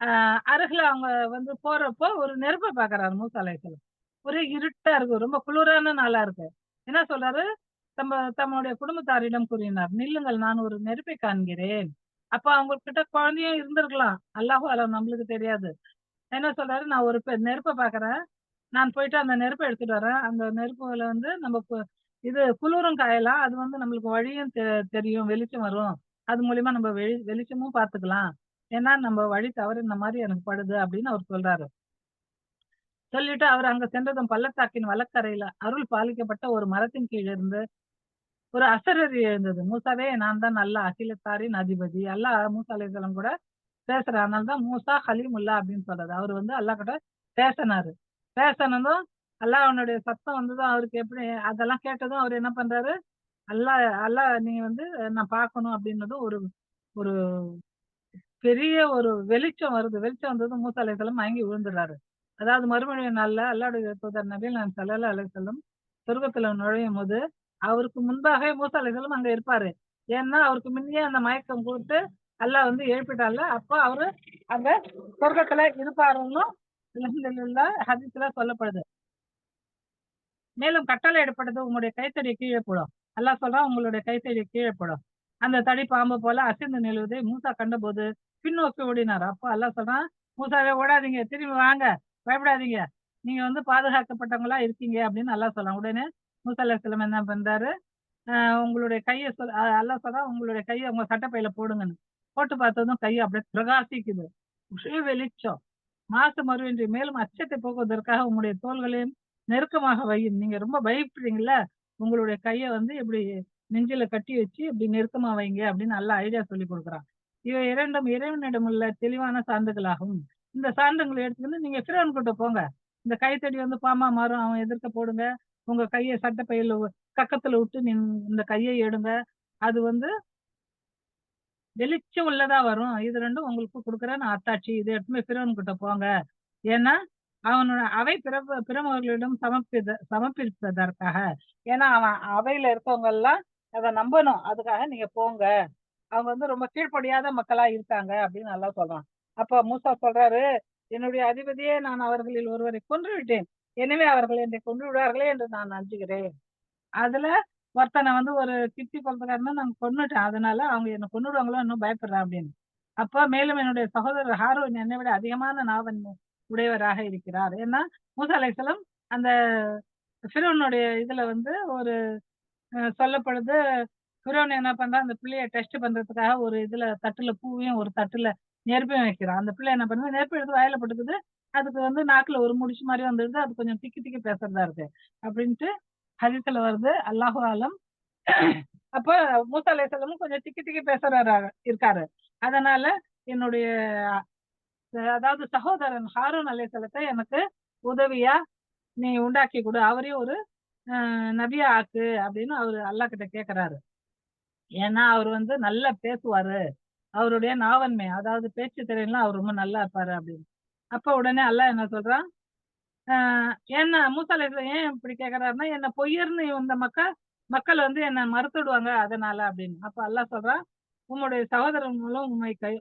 அ அருகில அவங்க வந்து போறப்போ ஒரு நெருப்ப பார்க்குறாரு மூசா அலைஹிஸ்ஸலாம். ஒரே இருட்டா இருக்கு. ரொம்ப குளிரான நாளா இருக்கு. என்ன சொல்றாரு? தம்முடைய குடும்பத்தாரிடம் கூறினார். "நில்லுங்கள் நான் ஒரு நெருப்பை காண்கிறேன்." அப்ப அவங்க கிட்ட குழந்தையும் இருந்திருக்கலாம். அல்லாஹு அலம் நம்மளுக்கு தெரியாது. என்ன சொல்றாரு? "நான் ஒரு நெருப்ப பார்க்குறேன். நான் போயிட்டு அந்த நெருப்ப எடுத்துட்டு வரேன். அந்த நெருப்புல வந்து நம்ம இது குளிரும் காயலாம். அது வந்து நம்மளுக்கு வழியும் தெரியும். வெளிச்சம் வரும். அது மூலியமா நம்ம வெளிச்சமும் பார்த்துக்கலாம். ஏன்னா நம்ம வழி தவறுன மாரி எனக்கு படுது." அப்படின்னு அவர் சொல்றாரு. சொல்லிட்டு அவர் அங்க சென்றதும் பள்ளத்தாக்கின் வலக்கரையில அருள் பாலிக்கப்பட்ட ஒரு மரத்தின் கீழ இருந்து ஒரு அசரீரி எழுந்தது. மூசாவே நான் தான் அல்லாஹ் அகிலத்தாரின் அதிபதி. அல்லாஹ் மூசா அலைஹிஸ்ஸலாம் கூட பேசுறார். அதனால தான் மூசா கலீமுல்லா அப்படின்னு சொல்றது. அவரு வந்து அல்லாஹ் கிட்ட பேசினாரு. பேசினதும் அல்லாஹ்வுடைய சத்தம் வந்ததும் அவருக்கு எப்படி அதெல்லாம் கேட்டதும் அவரு என்ன பண்றாரு, அல்லாஹ் அல்லாஹ் நீ வந்து நான் பார்க்கணும் அப்படின்னதும் ஒரு ஒரு பெரிய ஒரு வெளிச்சம் வருது. வெளிச்சம் வந்ததும் மூசா அலைஹிஸ்ஸலாம் மயங்கி விழுந்துடுறாரு. அதாவது மறுமையுடைய நாள்ல அல்லாஹ்வுடைய தூதர் நபிகள் நாயகம் ஸல்லல்லாஹு அலைஹி வஸல்லம் சொர்க்கத்துல நுழையும்போது, அவருக்கு முன்பாகவே மூசா அலைஹிஸ்ஸலாம் அங்க இருப்பாரு. ஏன்னா, அவருக்கு முன்னயே அந்த மயக்கம் குடுத்து அல்லாஹ் வந்து எழுப்பிட்டான்ல. அப்ப அவரு அங்க சொர்க்கத்துல இருப்பாருன்னும் அல்ஹம்துலில்லாஹ் ஹதீஸ்ல சொல்லப்படுது. மேலும் கட்டளையிடப்பட்டது உங்களுடைய கைத்தடி கீழே போடும். அல்லாஹ் சொல்றான் உங்களுடைய கைத்தடி கீழே போடும். அந்த தடி பாம்பு போல அசைந்து நிழுவதை மூசா கண்டபோது பின்னோக்கி ஓடினார். அப்ப அல்லாஹ் சொல்றான், மூசாவே ஓடாதீங்க, திரும்பி வாங்க, பயப்படாதீங்க. நீங்க வந்து பாதுகாக்கப்பட்டவங்களா இருக்கீங்க அப்படின்னு அல்லாஹ் சொல்றான். உடனே மூசா அலைஹிஸ்ஸலாம் என்ன பண்றாரு, அ உங்களுடைய கைய அல்லாஹ் சொல்றான் உங்களுடைய கைய உங்க சட்டப்பையில போடுங்கன்னு. போட்டு பார்த்ததும் கை அப்படியே பிரகாசிக்குது. ஒரே வெளிச்சம். மாசு மறுவின்றி மேலும் அச்சத்தை போக்குவதற்காக உங்களுடைய தோள்களையும் நெருக்கமாக வையும். நீங்க ரொம்ப பயப்படுறீங்கல்ல, உங்களுடைய கைய வந்து இப்படி நெஞ்சில கட்டி வச்சு இப்படி நெருக்கமா வைங்க அப்படின்னு நல்ல ஐடியா சொல்லிக் குடுக்குறான். இவை 2ம் இறைவனிடம் உள்ள தெளிவான சான்றுகளாகும். இந்த சான்றுகள எடுத்துக்கிட்டு நீங்க ஃபிரௌன் கிட்ட போங்க. இந்த கைத்தடி வந்து பாம்பா மாறும். அவன் எதிர்க்க போடுங்க. உங்க கைய சட்டப்பையில கக்கத்துல விட்டு இந்த கைய எடுங்க. அது வந்து வெளிச்சம் உள்ளதா வரும். இது 2ம் உங்களுக்கு குடுக்குறேன் நான் அத்தாட்சி. இத எடுத்துன்னு போய் ஃபிரௌன் கிட்ட போங்க. ஏன்னா, அவனோட அவை பிரமுகர்களிடம் சமர்ப்பிப்பதற்காக. ஏன்னா, அவன் அவையில இருக்கவங்கலாம் அத நம்பணும். அதுக்காக நீங்க போங்க. அவங்க வந்து ரொம்ப கீழ்ப்படியாத மக்களா இருக்காங்க அப்படின்னு அல்லாஹ் சொல்றான். அப்ப மூசா சொல்றாரு, என்னுடைய அதிபதியே நான் அவர்களில் ஒருவரை கொன்று விட்டேன். எனவே அவர்கள் என்னை கொன்று விடுவார்களே என்று நான் அஞ்சுகிறேன். அதுல ஒருத்தன வந்து ஒரு கிட்டி குளத்துக்காரன நான் கொன்னுட்டேன். அதனால அவங்க என்ன கொன்னுடுவாங்களோ இன்னும் பயப்படுறேன் அப்படின்னு. அப்ப மேலும் என்னுடைய சகோதரர் ஹாரூன் என்னை விட அதிகமான நாவன் உடையவராக இருக்கிறார். ஏன்னா, மூசா அலைஹிஸ்ஸலாம் அந்த ஃபிரௌனுடைய இதுல வந்து ஒரு சொல்லப்படுது. ஃபிரௌன் என்ன பண்றான், அந்த பிள்ளைய டெஸ்ட் பண்றதுக்காக ஒரு இதுல தட்டுல பூவையும், ஒரு தட்டுல நெருப்பையும் வைக்கிறான். அந்த பிள்ளை என்ன பண்ணுது, நெருப்பு எடுத்து வாயில போட்டுக்குது. அதுக்கு வந்து நாக்குல ஒரு முடிச்சு மாரி வந்துருது. அது கொஞ்சம் திக்கி திக்கி பேசுறதா இருக்கு. அப்படின்ட்டு ஹதீஸ்ல வருது. அல்லாஹு ஆலம். அப்ப மூசா அலைஹிஸ்ஸலாமும் கொஞ்சம் திக்கி திக்கி பேசுறவரா இருக்காரு. அதனால என்னுடைய அதாவது சகோதரன் ஹாரூன் அலைஹிஸ்ஸலாத்த எனக்கு உதவியா நீ உண்டாக்கி குடு. அவரையும் ஒரு நபியா ஆக்கு அப்படின்னு அவரு அல்லாஹ் கிட்ட கேட்கறாரு. ஏன்னா, அவரு வந்து நல்லா பேசுவாரு. அவருடைய நாவன்மை, அதாவது பேச்சு திறன்லாம் அவர் ரொம்ப நல்லா இருப்பாரு அப்படின்னு. அப்ப உடனே அல்லாஹ் என்ன சொல்றான், அ ஏன்னா மூசா அலைஹிஸ்ஸலாம் ஏன் இப்படி கேட்கறாருன்னா, என்ன பொய்யர்ன்னு இந்த மக்கள் வந்து என்ன மறுத்துடுவாங்க அதனால அப்படின்னு. அப்ப அல்லாஹ் சொல்றான், உம்முடைய சகோதரன் மூலம்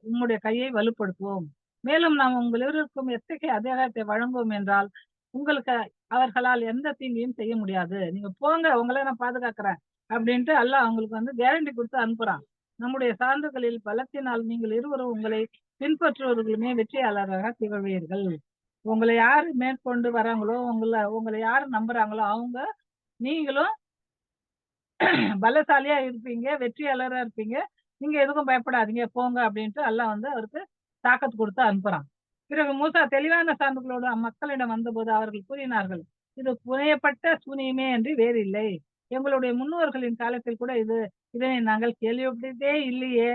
உம்முடைய கையை வலுப்படுத்துவோம். மேலும் நாம் உங்கள் இருவருக்கும் எத்தகைய அதிகாரத்தை வழங்குவோம் என்றால், உங்களுக்கு அவர்களால் எந்த தீங்கையும் செய்ய முடியாது. நீங்க போங்க உங்கள நான் பாதுகாக்கிறேன். அப்படின்ட்டு அல்லாஹ் அவங்களுக்கு வந்து கேரண்டி குடுத்து அனுப்புறான். நம்முடைய சான்றுகளில் பலத்தினால் நீங்கள் இருவரும் உங்களை பின்பற்றுபவர்களுமே வெற்றியாளராக திகழ்வீர்கள். உங்கள யாரு மேற்கொண்டு வராங்களோ, உங்கள யாரு நம்புறாங்களோ அவங்க நீங்களும் பலசாலியா இருப்பீங்க, வெற்றியாளரா இருப்பீங்க. நீங்க எதுக்கும் பயப்படாதீங்க போங்க அப்படின்ட்டு அல்லாஹ் வந்து அவருக்கு தாக்கத் குடுத்து அனுப்புறான். பிறகு மூசா தெளிவான சான்றுகளோடு அம்மக்களிடம் வந்தபோது அவர்கள் கூறினார்கள், இது புனையப்பட்ட சூனியமே அன்றி வேறில்லை. எங்களுடைய முன்னோர்களின் காலத்தில் கூட இதனை நாங்கள் கேள்விப்பட்டதே இல்லையே!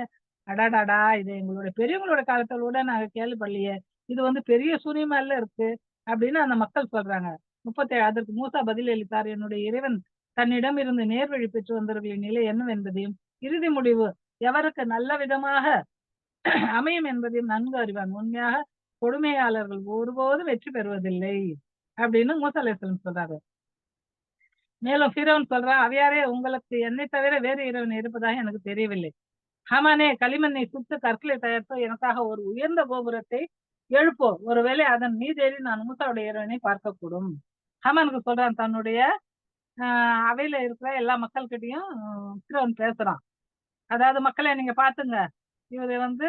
அடடடா! இது எங்களுடைய பெரியவங்களோட காலத்துல கூட நாங்க கேள்விப்படலையே! இது வந்து பெரிய சூனியமால இருக்கு அப்படின்னு அந்த மக்கள் சொல்றாங்க. 37 அதற்கு மூசா பதில் அளித்தார், என்னுடைய இறைவன் தன்னிடம் இருந்து நேர்வழி பெற்று வந்தவர்களின் நிலை என்னவென்பதையும் இறுதி முடிவு எவருக்கு நல்ல விதமாக அமையும் என்பதையும் நன்கு அறிவான். உண்மையாக கொடுமையாளர்கள் ஒருபோதும் வெற்றி பெறுவதில்லை அப்படின்னு மூசா அலைஹிஸ்ஸலாம் சொல்றாரு. மேலும் ஃபிரௌன் சொல்றான், அவையாரே உங்களுக்கு என்னை தவிர வேறு இறைவன் இருப்பதாக எனக்கு தெரியவில்லை. ஹாமானே களிமண்ணை சுட்டு கற்களை தயாரித்து எனக்காக ஒரு உயர்ந்த கோபுரத்தை எழுப்போ, ஒருவேளை அதன் மீதேறி நான் மூசாவுடைய இறைவனை பார்க்கக்கூடும். ஹாமானுக்கு சொல்றான், தன்னுடைய அவையில இருக்கிற எல்லா மக்கள்கிட்டயும் ஃபிரௌன் பேசுறான். அதாவது மக்களே நீங்க பாத்துங்க, இவரு வந்து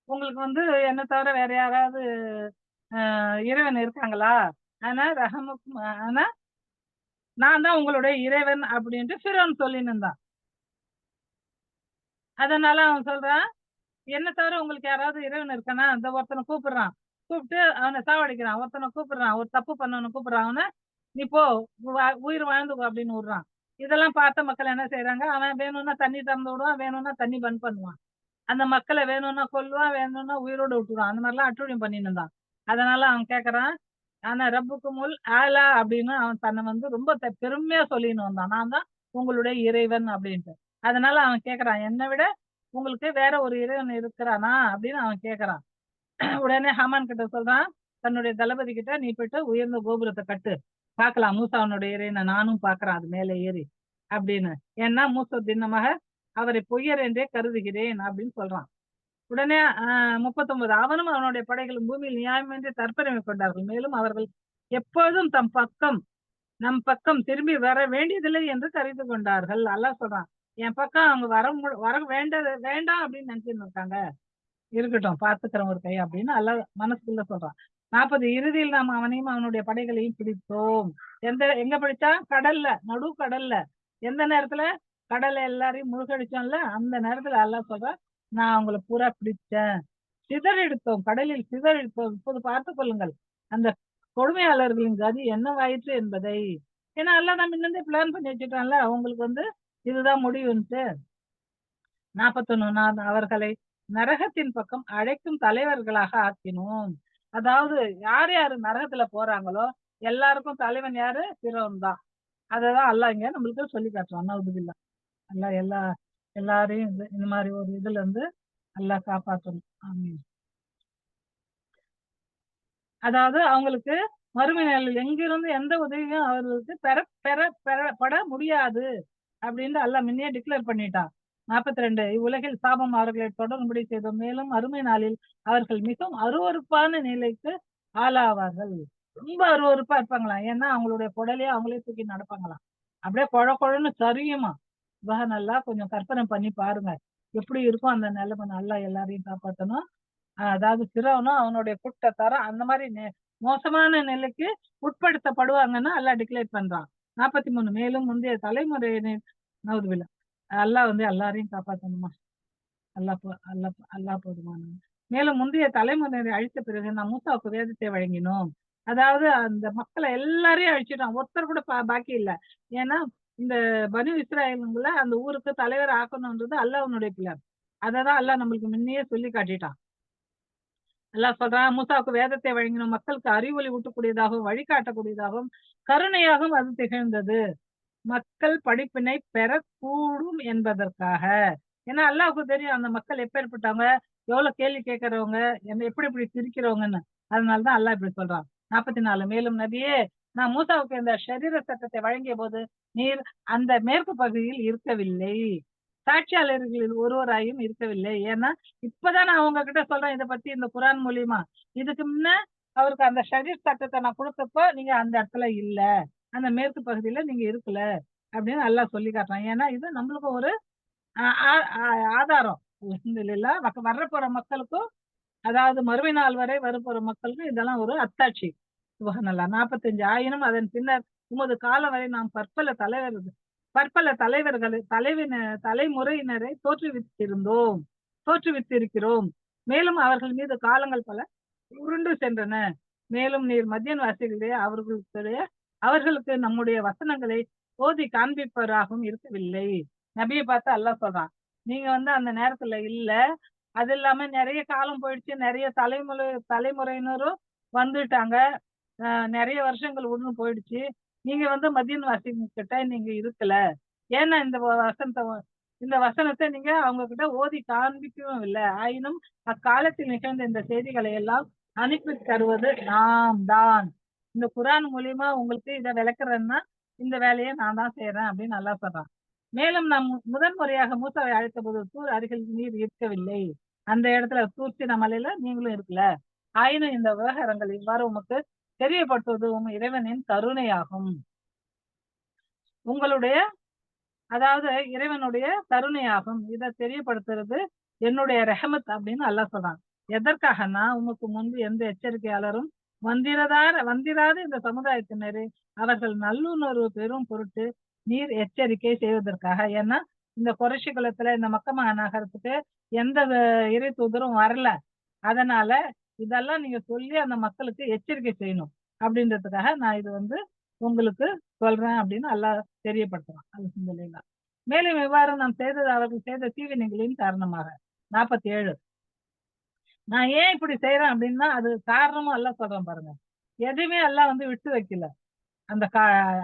உங்களுக்கு வந்து என்ன தவிர வேற யாராவது இறைவன் இருக்காங்களா? ஆனா ரஹமுக்கும் ஆனா நான் தான் உங்களுடைய இறைவன் அப்படின்ட்டு ஃபிரௌன் சொல்லின்னு இருந்தான். அதனால அவன் சொல்றான், என்ன தவிர உங்களுக்கு யாராவது இறைவன் இருக்கானா? அந்த ஒருத்தனை கூப்பிடுறான். கூப்பிட்டு அவனை சாவடிக்கிறான். ஒருத்தனை கூப்பிடுறான். ஒரு தப்பு பண்ணவனை கூப்பிடுறான். அவனை நீ போ உயிர் வாழ்ந்துக்கோ அப்படின்னு விடுறான். இதெல்லாம் பார்த்த மக்கள் என்ன செய்யறாங்க? அவன் வேணும்னா தண்ணி திறந்து விடுவான், வேணும்னா தண்ணி பந்த் பண்ணுவான். அந்த மக்களை வேணும்னா கொல்லுவான், வேணும்னா உயிரோட விட்டுருவான். அந்த மாதிரிலாம் அட்டூழியம் பண்ணிட்டு இருந்தான். அதனால அவன் கேட்கறான், ஆனா ரப்புக்கு முல் ஆலா அப்படின்னு அவன் தன்னை வந்து ரொம்ப பெருமையா சொல்லின்னு வந்தான். நான் தான் உங்களுடைய இறைவன் அப்படின்ட்டு. அதனால அவன் கேட்கறான், என்னை விட உங்களுக்கு வேற ஒரு இறைவன் இருக்கிறானா அப்படின்னு அவன் கேட்கறான். உடனே ஹாமான் கிட்ட சொல்றான், தன்னுடைய தளபதி கிட்ட, நீ போயிட்டு உயர்ந்த கோபுரத்தை கட்டு, பார்க்கலாம் மூசாவனுடைய இறைவனை நானும் பார்க்கறேன் அது மேல ஏறி அப்படின்னு. ஏன்னா மூசா திண்ணமாக அவரை பொய்யர் என்றே கருதுகிறேன் அப்படின்னு சொல்றான். உடனே 39 அவனும் அவனுடைய படைகளும் பூமியில் நியாயமின்றி தற்பெருமை கொண்டார்கள். மேலும் அவர்கள் எப்போதும் நம் பக்கம் திரும்பி வர வேண்டியதில்லை என்று கருதி கொண்டார்கள். அல்லாஹ் சொல்றான், என் பக்கம் அவங்க வர வேண்டாம் அப்படின்னு நினைச்சுன்னு இருக்காங்க. இருக்கட்டும் பார்த்துக்கிறோம் ஒரு கை அப்படின்னு அல்லாஹ் மனசுக்குள்ள சொல்றான். 40 இறுதியில் நாம் அவனையும் அவனுடைய படைகளையும் பிடித்தோம். எங்க பிடிச்சா? கடல்ல, நடு கடல்ல. எந்த நேரத்துல? கடலை எல்லாரையும் முழுகடிச்சோம்ல, அந்த நேரத்துல அல்லாஹ் சொல்றான், நான் அவங்களை பூரா பிடிச்சேன், சிதறெடுத்தோம், கடலில் சிதறெடுத்தோம். இப்போது பார்த்துக் கொள்ளுங்கள் அந்த கொடுமையாளர்களின் கதி என்னவாயிற்று என்பதை. ஏன்னா அல்லாஹ் தான் முன்னே பிளான் பண்ணி வச்சுட்டான்ல, அவங்களுக்கு வந்து இதுதான் முடிவுன்ட்டு. 41 நான் அவர்களை நரகத்தின் பக்கம் அழைக்கும் தலைவர்களாக ஆக்கினோம். அதாவது யார் யாரு நரகத்துல போறாங்களோ எல்லாருக்கும் தலைவன் யாரு? ஃபிரௌன் தான். அததான் அல்லாஹ் இங்க நம்மளுக்கு சொல்லி காட்டுறான். நவுதுபில்லா. அல்லாஹ் எல்லாரையும் இந்த மாதிரி ஒரு இதுல இருந்து அல்லாஹ் காப்பாற்றணும். ஆமீன். அதாவது அவங்களுக்கு மறுமை நாளில் எங்கிருந்து எந்த உதவியும் அவர்களுக்கு பெறப்பட முடியாது அப்படின்னு அல்லாஹ் முன்னே டிக்ளேர் பண்ணிட்டான். 42 இவ்வுலகில் சாபம் அவர்களை தொடரும்படி செய்தோம். மேலும் அருமை நாளில் அவர்கள் மிகவும் அருவருப்பான நிலைக்கு ஆளாவார்கள். ரொம்ப அருவருப்பா இருப்பாங்களாம். ஏன்னா அவங்களுடைய குடலையே அவங்களே தூக்கி நடப்பாங்களாம். அப்படியே கொழன்னு சரியுமா. நல்லா கொஞ்சம் கற்பனை பண்ணி பாருங்க எப்படி இருக்கும் அந்த நிலைமை. நல்லா எல்லாரையும் காப்பாற்றணும். அதாவது ஃபிரௌனும் அவனுடைய கூட்டத்தாரும் அந்த மாதிரி மோசமான நிலைக்கு உட்படுத்தப்படுவாங்கன்னு அல்லாஹ் டிக்ளேர் பண்றான். 43 மேலும் முந்தைய தலைமுறையினர் நவுதுபில்லா. அல்லாஹ் வந்து எல்லாரையும் காப்பாற்றணுமா. அல்லாஹ் போதுமானவன். மேலும் முந்தைய தலைமுறையினரை அழித்த பிறகு நாம் மூசாவுக்கு வேதத்தை வழங்கினோம். அதாவது அந்த மக்களை எல்லாரையும் அழிச்சிட்டோம். ஒருத்தர் கூட பாக்கி இல்ல. ஏன்னா இந்த பனு இஸ்ராயலுங்கள அந்த ஊருக்கு தலைவர் ஆக்கணும்ன்றது அல்லாஹ்வுடைய பிளான். அததான் அல்லாஹ் நம்மளுக்கு முன்னையே சொல்லி காட்டிட்டான். அல்லாஹ் சொல்றான், மூசாவுக்கு வேதத்தை வழங்கினோம், மக்களுக்கு அறிவொளி ஊட்டக்கூடியதாகவும் வழிகாட்டக்கூடியதாகவும் கருணையாகவும் அது திகழ்ந்தது. மக்கள் படிப்பினை பெறக்கூடும் என்பதற்காக. ஏன்னா அல்லாஹ்வுக்கு தெரியும் அந்த மக்கள் எப்பேற்பட்டவங்க, எவ்வளவு கேள்வி கேட்கிறவங்க, எப்படி இப்படி சிரிக்கிறவங்கன்னு. அதனாலதான் அல்லாஹ் இப்படி சொல்றான். 44 மேலும் நபியே, நான் மூசாவுக்கு இந்த ஷரீர சட்டத்தை வழங்கிய போது நீர் அந்த மேற்கு பகுதியில் இருக்கவில்லை, சாட்சியாளர்களில் ஒருவராயும் இருக்கவில்லை. ஏன்னா இப்பதான் நான் அவங்க கிட்ட சொல்றேன் இதை பத்தி இந்த குரான் மூலியமா. இதுக்கு முன்ன அவருக்கு அந்த ஷரீர் சட்டத்தை நான் கொடுத்தப்போ நீங்க அந்த இடத்துல இல்ல, அந்த மேற்கு பகுதியில நீங்க இருக்கல அப்படின்னு அல்லாஹ் சொல்லி காட்டுறான். ஏன்னா இது நம்மளுக்கு ஒரு ஆதாரம். வர்றப்போற மக்களுக்கும், அதாவது மறுமை நாள் வரை வரப்போற மக்களுக்கும் இதெல்லாம் ஒரு அத்தாட்சி. சுபஹானல்லாஹ். 45 ஆயினும் அதன் பின்னர் உமது காலம் வரை நாம் பற்பல தலைவர்களை தலைமுறையினரை தோற்றுவித்திருக்கிறோம். மேலும் அவர்கள் மீது காலங்கள் பல உருண்டு சென்றன. மேலும் நீர் மத்தியன் வாசிகளிடையே அவர்களுக்கு நம்முடைய வசனங்களை ஓதி காண்பிப்பவராகவும் இருக்கவில்லை. நபியை பார்த்து அல்லாஹ் சொல்றான், நீங்க வந்து அந்த நேரத்துல இல்ல, அது இல்லாம நிறைய காலம் போயிடுச்சு. நிறைய தலைமுறையினரும் வந்துட்டாங்க. நிறைய வருஷங்கள் ஒண்ணு போயிடுச்சு. நீங்க வந்து மதீன் வாசிங்க கிட்ட நீங்க இருக்கல. ஏன்னா இந்த வசனத்த நீங்க அவங்க கிட்ட ஓதி காண்பிக்கவும் இல்ல. ஆயினும் அக்காலத்தில் நிகழ்ந்த இந்த செய்திகளை எல்லாம் அனுப்பி தருவது நாம் தான். இந்த குர்ஆன் மூலியமா உங்களுக்கு இத விளக்குறேன்னா, இந்த வேலைய நான் தான் செய்றேன் அப்படின்னு அல்லாஹ் சொல்றான். மேலும் நாம் முதன் முறையாக மூசாவை அழைத்தபோது தூர் அருகில் நீர் இருக்கவில்லை. அந்த இடத்துல தூர் சீனா மலையில நீங்களும் இருக்கல. ஆயினும் இந்த விவகாரங்கள் இவ்வாறு உமக்கு தெரியப்படுத்துவது உம் இறைவனின் கருணையாகும். உங்களுடைய அதாவது இறைவனுடைய கருணையாகும். இத தெரியப்படுத்துறது என்னுடைய ரஹமத் அப்படின்னு அல்லாஹ் சொல்றான். எதற்காகன்னா உமக்கு முன்பு எந்த எச்சரிக்கையாளரும் வந்திராத இந்த சமுதாயத்தினரை அவர்கள் நல்லுணர்வு பெறும் பொருட்டு நீர் எச்சரிக்கை செய்வதற்காக. ஏன்னா இந்த குறைஷி குலத்துல இந்த மக்கமா நகரத்துக்கு எந்த இறை தூதரும் வரல. அதனால இதெல்லாம் நீங்க சொல்லி அந்த மக்களுக்கு எச்சரிக்கை செய்யணும் அப்படின்றதுக்காக நான் இது வந்து உங்களுக்கு சொல்றேன் அப்படின்னு அல்லாஹ் தெரியப்படுத்துறான். அல்ஹம்துலில்லாஹ். மேலும் இவ்வாறு நாம் செய்தது அவர்கள் செய்த தீவினைகளின் காரணமாக. 47 நான் ஏன் இப்படி செய்யறேன் அப்படின்னா அது காரணமும் அல்லாஹ் சொல்றான் பாருங்க. எதுவுமே அல்லாஹ் வந்து விட்டு வைக்கல. அந்த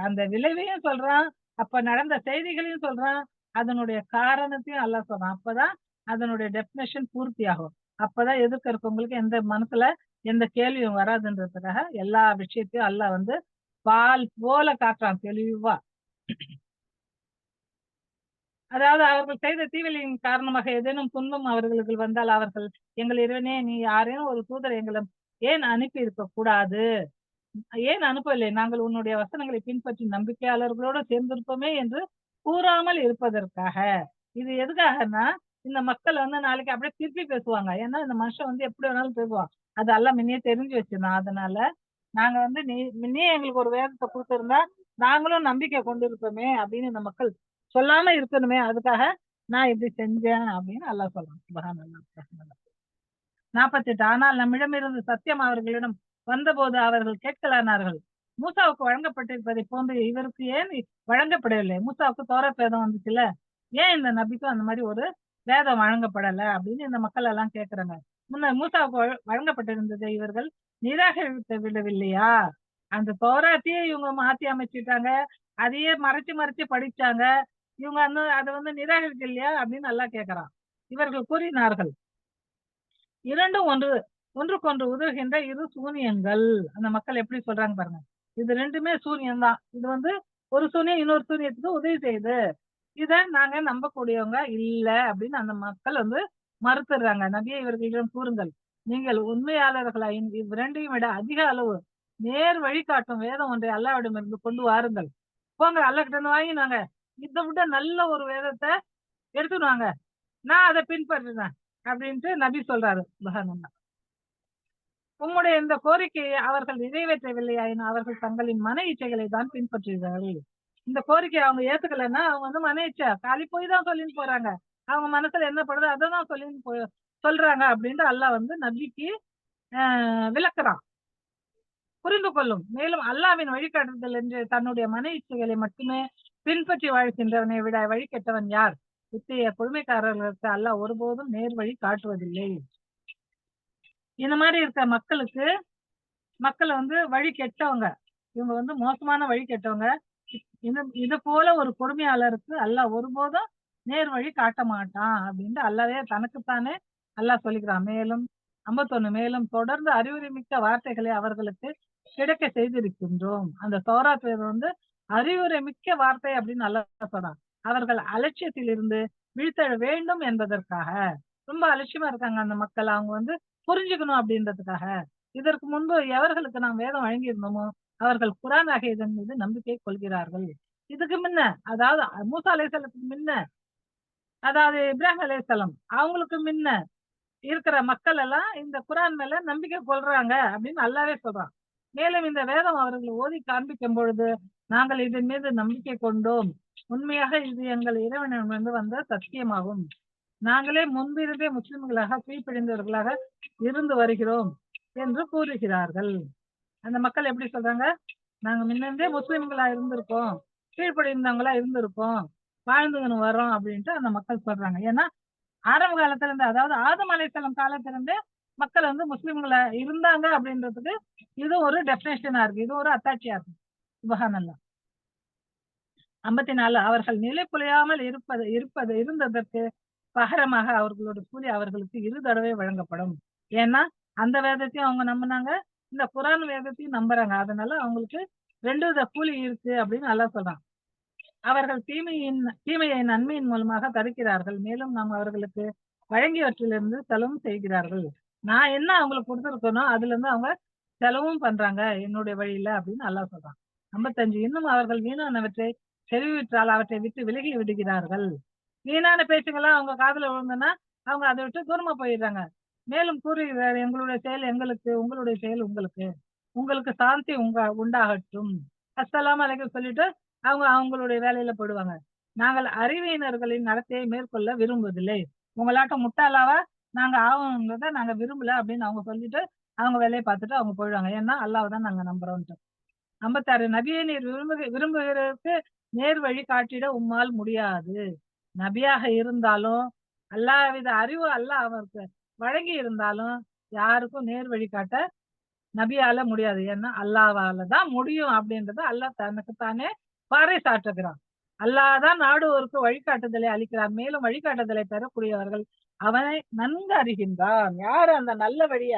அந்த விளைவையும் சொல்றான், அப்ப நடந்த செய்திகளையும் சொல்றான், அதனுடைய காரணத்தையும் அல்லாஹ் சொல்றான். அப்பதான் அதனுடைய டெஃபினேஷன் பூர்த்தி ஆகும். அப்பதான் எதிர்க்க இருக்கவங்களுக்கு எந்த மனசுல எந்த கேள்வியும் வராதுன்றதுக்காக எல்லா விஷயத்தையும் அல்லாஹ் வந்து பால் போல காட்டுறான் தெளிவா. அதாவது அவர்கள் செய்த தீவினையின் காரணமாக ஏதேனும் துன்பம் அவர்களுக்கு வந்தால் அவர்கள் எங்கள் இறைவனே நீ யாரேனும் ஒரு தூதரை எங்களை ஏன் அனுப்பி இருக்க கூடாது, ஏன் அனுப்பவில்லை, நாங்கள் உன்னுடைய வசனங்களை பின்பற்றி நம்பிக்கையாளர்களோடு சேர்ந்திருப்போமே என்று கூறாமல் இருப்பதற்காக. இது எதுக்காகன்னா இந்த மக்கள் வந்து நாளைக்கு அப்படியே திருப்பி பேசுவாங்க. ஏன்னா இந்த மனுஷன் வந்து எப்படி வேணாலும் பேசுவான். அது எல்லாம் முன்னே தெரிஞ்சு வச்சிருந்தான். அதனால நாங்க வந்து முன்னே எங்களுக்கு ஒரு வேதத்தை கொடுத்திருந்தா நாங்களும் நம்பிக்கை கொண்டு இருப்போமே அப்படின்னு இந்த மக்கள் சொல்லாம இருக்கணுமே, அதுக்காக நான் இப்படி செஞ்சேன் அப்படின்னு அல்லாஹ் சொல்றான். சுப்ஹானல்லாஹ். 48 ஆனால் நம்மிடமிருந்து சத்தியம் அவர்களிடம் வந்தபோது அவர்கள் கேட்கலானார்கள். மூசாவுக்கு வழங்கப்பட்டிருப்பதை போன்று இவருக்கு ஏன் வழங்கப்படவில்லை? மூசாவுக்கு தௌராத் வேதம் வந்துச்சுல, ஏன் இந்த நபிக்கும் அந்த மாதிரி ஒரு வேதம் வழங்கப்படல அப்படின்னு இந்த மக்கள் எல்லாம் கேட்கிறாங்க. முன்ன மூசாவுக்கு வழங்கப்பட்டிருந்ததை இவர்கள் நிராகரித்து விடவில்லையா? அந்த தௌராத்தையே இவங்க மாத்தி அமைச்சிட்டாங்க. அதையே மறைச்சு மறைச்சு படிச்சாங்க. இவங்க வந்து அதை வந்து நிராகரிக்கலையா அப்படின்னு நல்லா கேட்கிறான். இவர்கள் கூறினார்கள், இரண்டும் ஒன்றுக்கொன்று உதவுகின்ற இரு சூனியங்கள். அந்த மக்கள் எப்படி சொல்றாங்க பாருங்க. இது ரெண்டுமே சூனியம் தான். இது வந்து ஒரு சூனியம் இன்னொரு சூனியத்துக்கு உதவி செய்யுது. இத நாங்க நம்பக்கூடியவங்க இல்ல அப்படின்னு அந்த மக்கள் வந்து மறுத்துடுறாங்க. நபியே இவர்களிடம் கூறுங்கள், நீங்கள் உண்மையாளர்களாயின் இவ்விரண்டையும் விட அதிக அளவு நேர் வழிகாட்டும் வேதம் ஒன்றை அல்லாஹ்விடமிருந்து கொண்டு வாருங்கள். போங்க அல்லாஹ் கிட்ட இருந்து வாங்கினாங்க. இதை விட நல்ல ஒரு வேதத்தை எடுத்துட்டு வாங்க, நான் அதை பின்பற்றுறேன் அப்படின்ட்டு நபி சொல்றாரு. சுப்ஹானல்லாஹ். உம்முடைய இந்த கோரிக்கையை அவர்கள் நிறைவேற்றவில்லையாயின் அவர்கள் தங்களின் மன இச்சைகளை தான் பின்பற்றுகிறார்கள். இந்த கோரிக்கையை அவங்க ஏத்துக்கலைன்னா அவங்க வந்து மன இச்சை காலி போய் தான் சொல்லின்னு போறாங்க. அவங்க மனசுல என்ன படுதோ அதை தான் சொல்றாங்க அப்படின்ட்டு அல்லாஹ் வந்து நபிக்கு விளக்குறான். புரிந்து கொள்ளும். மேலும் அல்லாஹ்வின் வழிகாட்டுதல் என்று தன்னுடைய மன இச்சைகளை மட்டுமே பின்பற்றி வாழ்கின்றவனை விட வழி கெட்டவன் யார்? இத்தகைய கொடுமைக்காரர்களுக்கு அல்லாஹ் ஒருபோதும் நேர் வழி காட்டுவதில்லை. இந்த மாதிரி இருக்க மக்கள் வந்து வழி கெட்டவங்க. இவங்க வந்து மோசமான வழி கெட்டவங்க. இது போல ஒரு கொடுமையாளருக்கு அல்லாஹ் ஒருபோதும் நேர் வழி காட்ட மாட்டான் அப்படின்னு அல்லாவே தனக்குத்தானே அல்லாஹ் சொல்லிக்கிறான். மேலும் 51 மேலும் தொடர்ந்து அறிவுரை மிக்க வார்த்தைகளை அவர்களுக்கு கிடைக்க செய்திருக்கின்றோம். அந்த தௌராத் வேதம் வந்து அறிவுரை மிக்க வார்த்தை அப்படின்னு அல்லாஹ் சொல்றான். அவர்கள் அலட்சியத்தில் இருந்து வீழ்த்தெழ வேண்டும் என்பதற்காக. ரொம்ப அலட்சியமா இருக்காங்க அந்த மக்கள். அவங்க வந்து புரிஞ்சுக்கணும் அப்படின்றதுக்காக. இதற்கு முன்பு எவர்களுக்கு நாம் வேதம் வழங்கியிருந்தோமோ அவர்கள் குர்ஆன் ஆகிய இதன் மீது நம்பிக்கை கொள்கிறார்கள். இதுக்கு முன்ன அதாவது மூசா அலைஹிஸ்ஸலாத்துக்கு முன்ன, அதாவது இப்ராஹிம் அலைஹிஸ்ஸலாம் அவங்களுக்கு முன்ன இருக்கிற மக்கள் எல்லாம் இந்த குர்ஆன் மேல நம்பிக்கை கொள்றாங்க அப்படின்னு அல்லாஹ்வே சொல்றான். மேலும் இந்த வேதம் அவர்கள் ஓதி காண்பிக்கும் பொழுது நாங்கள் இதன் மீது நம்பிக்கை கொண்டோம். உண்மையாக இது எங்கள் இறைவனிடமிருந்து வந்த சத்தியமாகும். நாங்களே முன்பிருந்தே முஸ்லிம்களாக கீழ்ப்படிந்தவர்களாக இருந்து வருகிறோம் என்று கூறுகிறார்கள். அந்த மக்கள் எப்படி சொல்றாங்க? நாங்க முன்னே முஸ்லிம்களா இருந்திருக்கோம், கீழ்ப்படிந்தவங்களா இருந்திருக்கோம், வாழ்ந்துன்னு வரோம் அப்படின்ட்டு அந்த மக்கள் சொல்றாங்க. ஏன்னா ஆரம்ப காலத்துல இருந்து, அதாவது ஆதம் அலைஹிஸ்ஸலாம் காலத்துல இருந்து மக்கள் வந்து முஸ்லிம்கள இருந்தாங்க அப்படின்றதுக்கு இது ஒரு டெஃபினேஷனா இருக்கு. இது ஒரு அத்தாட்சியா இருக்கு. சுப்ஹானல்லாஹ். 54 அவர்கள் நிலை குலையாமல் இருந்ததற்கு பகரமாக அவர்களோட கூலி அவர்களுக்கு 2 தடவை வழங்கப்படும். ஏன்னா, அந்த வேதத்தையும் அவங்க நம்புனாங்க. இந்த குரான் வேதத்தையும் நம்புறாங்க. அதனால அவங்களுக்கு 2 வித கூலி இருக்கு அப்படின்னு அல்லாஹ் சொல்றான். அவர்கள் தீமையை நன்மையின் மூலமாக தடுக்கிறார்கள். மேலும் நாம் அவர்களுக்கு வழங்கியவற்றிலிருந்து செலவும் செய்கிறார்கள். நான் என்ன அவங்களுக்கு குடுத்துருக்கேனோ, அதுலருந்து அவங்க செலவும் பண்றாங்க என்னுடைய வழியில அப்படின்னு அல்லாஹ் சொல்றான். 55 இன்னும் அவர்கள் வீணானவற்றை செவியுற்றால் அவற்றை விட்டு விலகி விடுகிறார்கள். வீணான பேச்சுங்கள்லாம் அவங்க காதுல விழுந்ததுன்னா, அவங்க அத விட்டு தூரமா போயிடுறாங்க. மேலும் கூறுகிறார், எங்களுடைய செயல் எங்களுக்கு, உங்களுடைய செயல் உங்களுக்கு. உங்களுக்கு சாந்தி உண்டாகட்டும். அஸ்ஸலாமு அலைக்கும் சொல்லிட்டு அவங்க அவங்களுடைய வேலையில போயிடுவாங்க. நாங்கள் அறிவியினர்களின் நடத்தையை மேற்கொள்ள விரும்புவதில்லை. உங்களாட்டம் முட்டாளாவா நாங்க ஆகணும்ன்றத நாங்க விரும்பல அப்படின்னு அவங்க சொல்லிட்டு, அவங்க வேலைய பார்த்துட்டு அவங்க போயிடுவாங்க. ஏன்னா அல்லாஹ்வ தான் நாங்க நம்புறோம்ன்ட்டு. 56 நபியை நீர் விரும்புகிறவருக்கு நேர் வழி காட்டிட உம்மால் முடியாது. நபியாக இருந்தாலும், அல்லாஹ்வித அறிவு அல்லாஹ் அவருக்கு வழங்கி இருந்தாலும், யாருக்கும் நேர் வழி காட்ட நபியால முடியாது. ஏன்னா அல்லாஹ்வால தான் முடியும் அப்படின்றத அல்லாஹ் தனக்கு தானே பறைசாற்றுகிறான். அல்லாஹ் தான் நாடுவோருக்கு வழிகாட்டுதலை அளிக்கிறான். மேலும் வழிகாட்டுதலை பெறக்கூடியவர்கள் அவனை நன்கு அறிகின்றான். யாரு அந்த நல்ல வழிய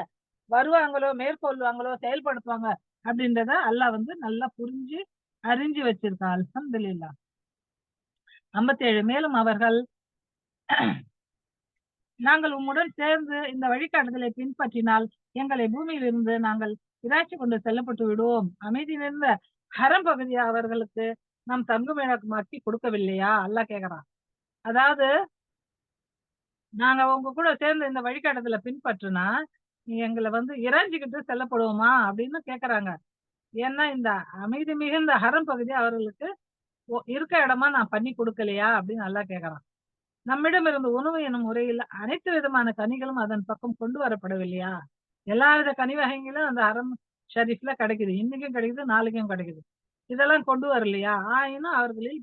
வருவாங்களோ, மேற்கொள்வாங்களோ, செயல்படுத்துவாங்க அப்படின்றத அல்லாஹ் வந்து நல்லா புரிஞ்சு, அறிஞ்சு வச்சிருக்கான். அல்ஹம்துலில்லாஹ். 57 மேலும் அவர்கள் நாங்கள் உம்முடன் சேர்ந்து இந்த வழிகாட்டுதலை பின்பற்றினால் எங்களை பூமியிலிருந்து நாங்கள் இராட்சி கொண்டு செல்லப்பட்டு விடுவோம். அமைதி நிறைந்த ஹரம் பகுதியை அவர்களுக்கு நாம் தங்குமிடமாக்கி கொடுக்கவில்லையா? அல்லாஹ் கேக்குறான். அதாவது நாங்க உங்க கூட சேர்ந்து இந்த வழிகாட்டுதல பின்பற்றுனா, எங்கள வந்து இறைஞ்சுகிட்டு செல்லப்படுவோமா? அப்படின்னு கேக்குறாங்க. ஏன்னா இந்த அமைதி மிகுந்த ஹரம் பகுதி அவர்களுக்கு இருக்க இடமா நான் பண்ணி கொடுக்கலையா? அப்படின்னு அல்லாஹ் கேக்குறான். நம்மிடமிருந்து உணவு எனும் முறையில் அனைத்து விதமான கனிகளும் அதன் பக்கம் கொண்டு வரப்படவில்லையா? எல்லா வித கனி வகைகளும் அந்த ஹரம் ஷரீஃப்ல கிடைக்குது. இன்னைக்கும் கிடைக்குது, நாளைக்கும் கிடைக்குது. இதெல்லாம் கொண்டு வரலையா? ஆயினும் அவர்களில்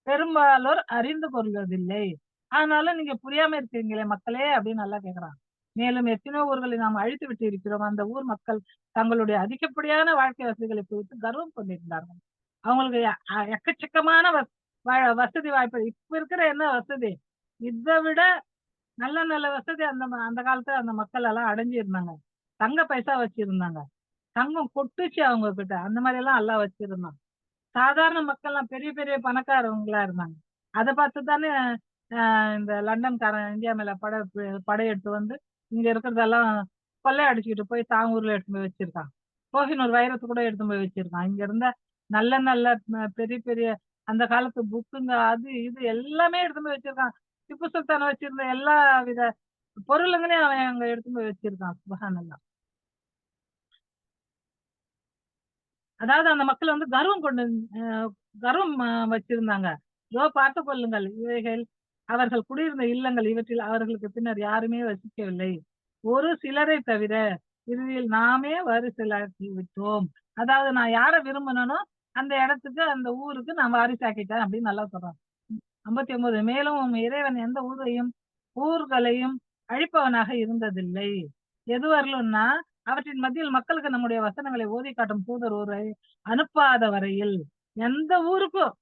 பெரும்பாலோர் அறிந்து கொள்வதில்லை. அதனால நீங்க புரியாம இருக்கீங்களே மக்களே அப்படின்னு அல்லாஹ் கேட்கிறான். மேலும் எத்தனையோ ஊர்களை நாம் அழித்து விட்டு இருக்கிறோம். அந்த ஊர் மக்கள் தங்களுடைய அதிகப்படியான வாழ்க்கை வசதிகளை குறித்து கர்வம் கொண்டிருந்தார்கள். அவங்களுக்கு எக்கச்சக்கமான வசதி வாய்ப்பு இப்ப இருக்கிற என்ன வசதி? இத விட நல்ல நல்ல வசதி அந்த காலத்துல அந்த மக்கள் எல்லாம் அடைஞ்சிருந்தாங்க. தங்க பைசா வச்சிருந்தாங்க. தங்கம் கொட்டுச்சு அவங்க கிட்ட. அந்த மாரி எல்லாம் அல்லாஹ் வச்சிருந்தான். சாதாரண மக்கள்லாம் பெரிய பெரிய பணக்காரவங்களா இருந்தாங்க. அத பார்த்து தானே இந்த லண்டன்காரன் இந்தியா மேல படையெடுத்து வந்து இங்க இருக்கிறதெல்லாம் கொள்ளை அடிச்சுக்கிட்டு போய் தான் ஊர்ல எடுத்துட்டு போய் வச்சிருக்கான். கோஹினூர் வைரத்த கூட எடுத்துட்டு போய் வச்சிருக்கான். இங்க இருந்த நல்ல நல்ல பெரிய பெரிய அந்த காலத்து புக்குங்க அது இது எல்லாமே எடுத்துட்டு போய் வச்சிருக்கான். திப்பு சுல்தான் வச்சிருந்த எல்லா வித பொருளுங்களையும் அவன் அங்க எடுத்துட்டு போய் வச்சிருக்கான். சுப்ஹானல்லாஹ். அதாவது அந்த மக்கள் வந்து கர்வம் வச்சிருந்தாங்க. இதோ பார்த்துக் கொள்ளுங்கள். இவைகள் அவர்கள் குடியிருந்த இல்லங்கள். இவற்றில் அவர்களுக்கு பின்னர் யாருமே வசிக்கவில்லை. ஒரு சிலரை தவிர. இறுதியில் நாமே வாரிசுலாக்கி விட்டோம். அதாவது நான் யார விரும்பினனோ அந்த இடத்துக்கு, அந்த ஊருக்கு நான் வாரிசாக்கிட்டேன் அப்படின்னு நல்லா சொல்றான். 59 மேலும் உம் இறைவன் எந்த ஊர்களையும் அழிப்பவனாக இருந்ததில்லை. எதுவரையிலும்னா அவற்றின் மத்தியில் மக்களுக்கு நம்முடைய வசனங்களை ஓதி காட்டும் தூதர் ஒருவரை அனுப்பாத வரையில் எந்த ஊருக்கும்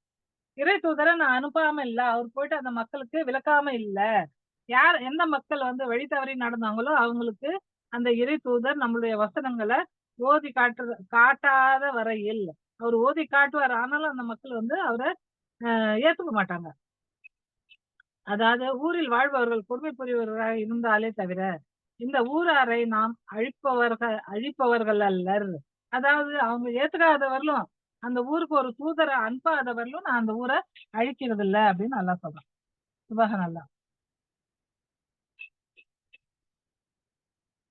இறை தூதரை நான் அனுப்பாம இல்ல. அவர் போயிட்டு அந்த மக்களுக்கு விளக்காம இல்ல. எந்த மக்கள் வந்து வழி தவறி நடந்தாங்களோ அவங்களுக்கு அந்த இறை தூதர் நம்மளுடைய வசனங்களை ஓதி காட்டாத வரையில் அவர் ஓதி காட்டுவார். ஆனாலும் அந்த மக்கள் வந்து அவரை ஏத்துக்க மாட்டாங்க. அதாவது ஊரில் வாழ்பவர்கள் கொடுமை புரிபவர்களாக இருந்தாலே தவிர இந்த ஊராரை நாம் அழிப்பவர்கள் அல்லர். அதாவது அவங்க ஏத்துக்காதவர்களும் அந்த ஊருக்கு ஒரு தூதரை அனுப்பாதவர்களும் நான் அந்த ஊரை அழிக்கிறது இல்ல அப்படின்னு நல்லா சொல்றேன். சுபஹானல்லாஹ்.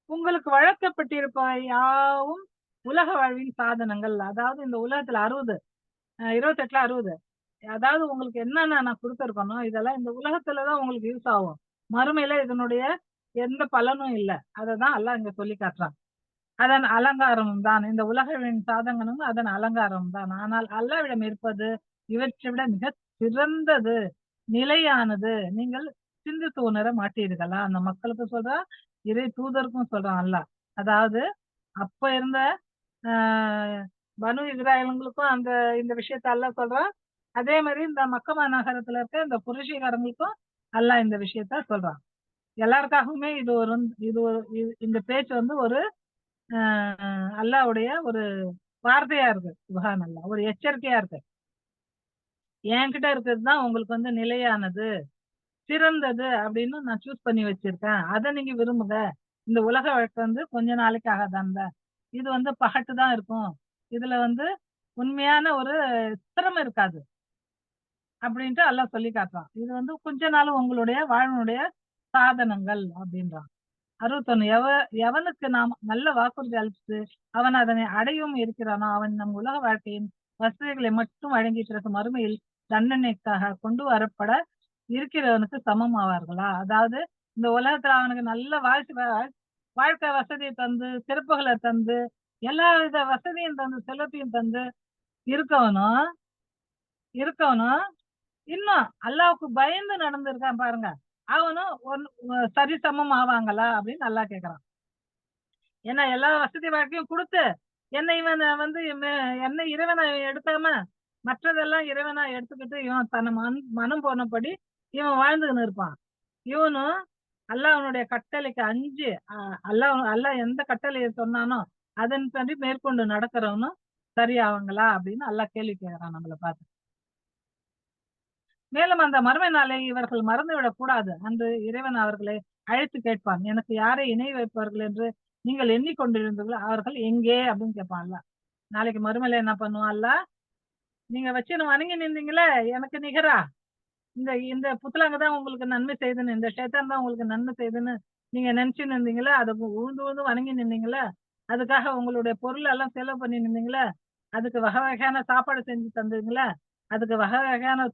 உங்களுக்கு வழங்கப்பட்டிருப்பவை யாவும் உலக வாழ்வின் சாதனங்கள். அதாவது இந்த உலகத்துல 28ல 60. அதாவது உங்களுக்கு என்னென்ன நான் கொடுத்திருக்கனோ இதெல்லாம் இந்த உலகத்துலதான் உங்களுக்கு யூஸ் ஆகும். மறுமையில இதனுடைய எந்த பலனும் இல்ல. அததான் அல்லாஹ் இங்க சொல்லி காட்டுறான். அதன் அலங்காரமும் தான். இந்த உலகின் சாதகனும் அதன் அலங்காரம் தான். ஆனால் அல்லாஹ்விடம் இருப்பது இவற்றை விட மிக சிறந்தது, நிலையானது. நீங்கள் சிந்தித்து உணர மாட்டீர்களா? அந்த மக்களுக்கு சொல்றான், இறை தூதருக்கும் சொல்றான் அல்லாஹ். அதாவது அப்ப இருந்த ஆ பனு இஸ்ராயல்களுக்கும் இந்த விஷயத்த அல்லாஹ் சொல்றான். அதே மாரி இந்த மக்கமா நகரத்துல இருக்க இந்த குறைஷிக்காரங்களுக்கும் அல்லாஹ் இந்த விஷயத்த சொல்றான். எல்லாருக்காகவுமே இந்த பேச்சு வந்து ஒரு அ அல்லாஹ்வுடைய ஒரு வார்த்தையா இருக்கு. சுப்ஹானல்லாஹ். ஒரு எச்சரிக்கையா இருக்கு. என்கிட்ட இருக்கிறது தான் உங்களுக்கு வந்து நிலையானது, சிறந்தது அப்படின்னு நான் சூஸ் பண்ணி வச்சிருக்கேன். அத நீங்க விரும்புங்க. இந்த உலக வாழ்க்கை வந்து கொஞ்ச நாளைக்கு ஆகாதான்ல. இது வந்து பகட்டு தான் இருக்கும். இதுல வந்து உண்மையான ஒரு திறமை இருக்காது. அப்படின்ட்டு அல்லாஹ் சொல்லி காட்டுறான். இது வந்து கொஞ்ச நாள் உங்களுடைய வாழ்வினுடைய சாதனங்கள் அப்படின்றான். 61 எவனுக்கு நாம் நல்ல வாக்குறுதி அளித்து அவன் அதனை அடையவும் இருக்கிறானோ அவன் நம் உலக வாழ்க்கையின் வசதிகளை மட்டும் வழங்கி பிறகு மறுமையில் தண்டனைக்காக கொண்டு வரப்பட இருக்கிறவனுக்கு சமம் ஆவார்களா? அதாவது இந்த உலகத்துல அவனுக்கு நல்ல வாழ்க்கை வசதியை தந்து சிறப்புகளை தந்து எல்லா வித வசதியும் தந்து செல்வத்தையும் தந்து இருக்கவனும் இருக்கவனும் இன்னும் அல்லாவுக்கு பயந்து நடந்திருக்கான் பாருங்க. அவனும் சரிசமம் ஆவாங்களா அப்படின்னு அல்லாஹ் கேக்குறான். ஏன்னா எல்லா வசதி வாய்ப்பையும் குடுத்து, என்ன இவன வந்து என்ன இறைவனா எடுக்காம, மற்றதெல்லாம் இறைவனா எடுத்துக்கிட்டு இவன் தன் மனம் போனபடி இவன் வாழ்ந்துகின்னு இருப்பான். இவனும் அல்லாஹ்வுடைய கட்டளைக்கு அஞ்சி அல்லாஹ் எந்த கட்டளைய சொன்னானோ, அதன்படி மேற்கொண்டு நடக்கிறவனும் சரியாவாங்களா அப்படின்னு அல்லாஹ் கேள்வி கேட்கிறான் நம்மள பார்த்து. மேலும் அந்த மறுமை நாளை இவர்கள் மறந்துவிடக் கூடாது. அன்று இறைவன் அவர்களை அழைத்து கேட்பான். எனக்கு யாரை இணை வைப்பார்கள் என்று நீங்கள் எண்ணிக்கொண்டிருந்தீர்களோ அவர்கள் எங்கே அப்படின்னு கேட்பான்ல. நாளைக்கு மறுமையில என்ன பண்ணுவான்ல, நீங்க வச்சுன்னு வணங்கி நின்றீங்களே எனக்கு நிகரா இந்த இந்த புத்தளங்க தான் உங்களுக்கு நன்மை செய்துன்னு, இந்த ஷைத்தான் தான் உங்களுக்கு நன்மை செய்துன்னு நீங்க நினைச்சுன்னு இருந்தீங்களே, அதை உழுந்து உழுந்து வணங்கி நின்றீங்களே, அதுக்காக உங்களுடைய பொருள் எல்லாம் செலவு பண்ணி நின்றீங்களே, அதுக்கு வகை வகையான சாப்பாடு செஞ்சு தந்தீங்களே, அதுக்கு வகை வகையான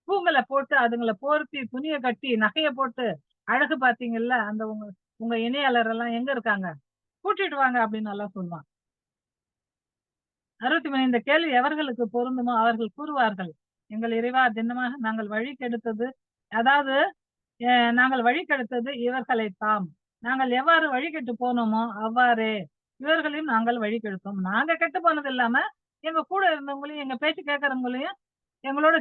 பூங்கள போட்டு அதுங்கள போர்த்தி துணிய கட்டி நகைய போட்டு அழகு பார்த்தீங்கல்ல, அந்த உங்க உங்க இணையாளர் எல்லாம் எங்க இருக்காங்க? கூட்டிட்டு வாங்க அப்படின்னு எல்லாம் சொல்லுவான். 63 இந்த கேள்வி எவர்களுக்கு பொருந்துமோ அவர்கள் கூறுவார்கள், எங்கள் இறைவா திண்ணமாக நாங்கள் வழி கெடுத்தது அதாவது நாங்கள் வழி கெடுத்தது இவர்களைத்தாம். நாங்கள் எவ்வாறு வழி கெட்டு போனோமோ அவ்வாறே இவர்களையும் நாங்கள் வழி கெடுத்தோம். நாங்க கெட்டு போனது இல்லாம எங்க கூட இருந்தவங்களையும் எங்க பேச்சு கேட்கறவங்களையும் எங்களோட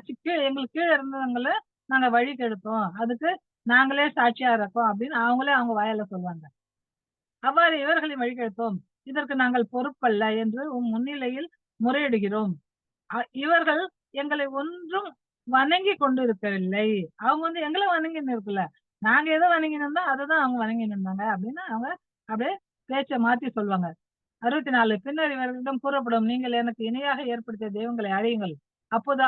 எங்களுக்கு கீழ இருந்தவங்கள நாங்க வழி கெடுத்தோம். அதுக்கு நாங்களே சாட்சியா இருக்கோம் அப்படின்னு அவங்களே அவங்க வாயால சொல்லுவாங்க. அவ்வாறு இவர்களையும் வழி கெடுத்தோம். இதற்கு நாங்கள் பொறுப்பல்ல என்று உம் முன்னிலையில் முறையிடுகிறோம். இவர்கள் எங்களை ஒன்றும் வணங்கி கொண்டிருக்கவில்லை. அவங்க வந்து எங்கள வணங்கின்னு இருக்கல. நாங்க எத வணங்கின்னு இருந்தோம் அததான் அவங்க வணங்கின்னு இருந்தாங்க அப்படின்னு அவங்க அப்படியே பேச்ச மாத்தி சொல்லுவாங்க. 64 பின்னர் இவர்களிடம் கூறப்படும், நீங்கள் எனக்கு இணையாக ஏற்படுத்திய தெய்வங்களை அழையுங்கள். அப்போது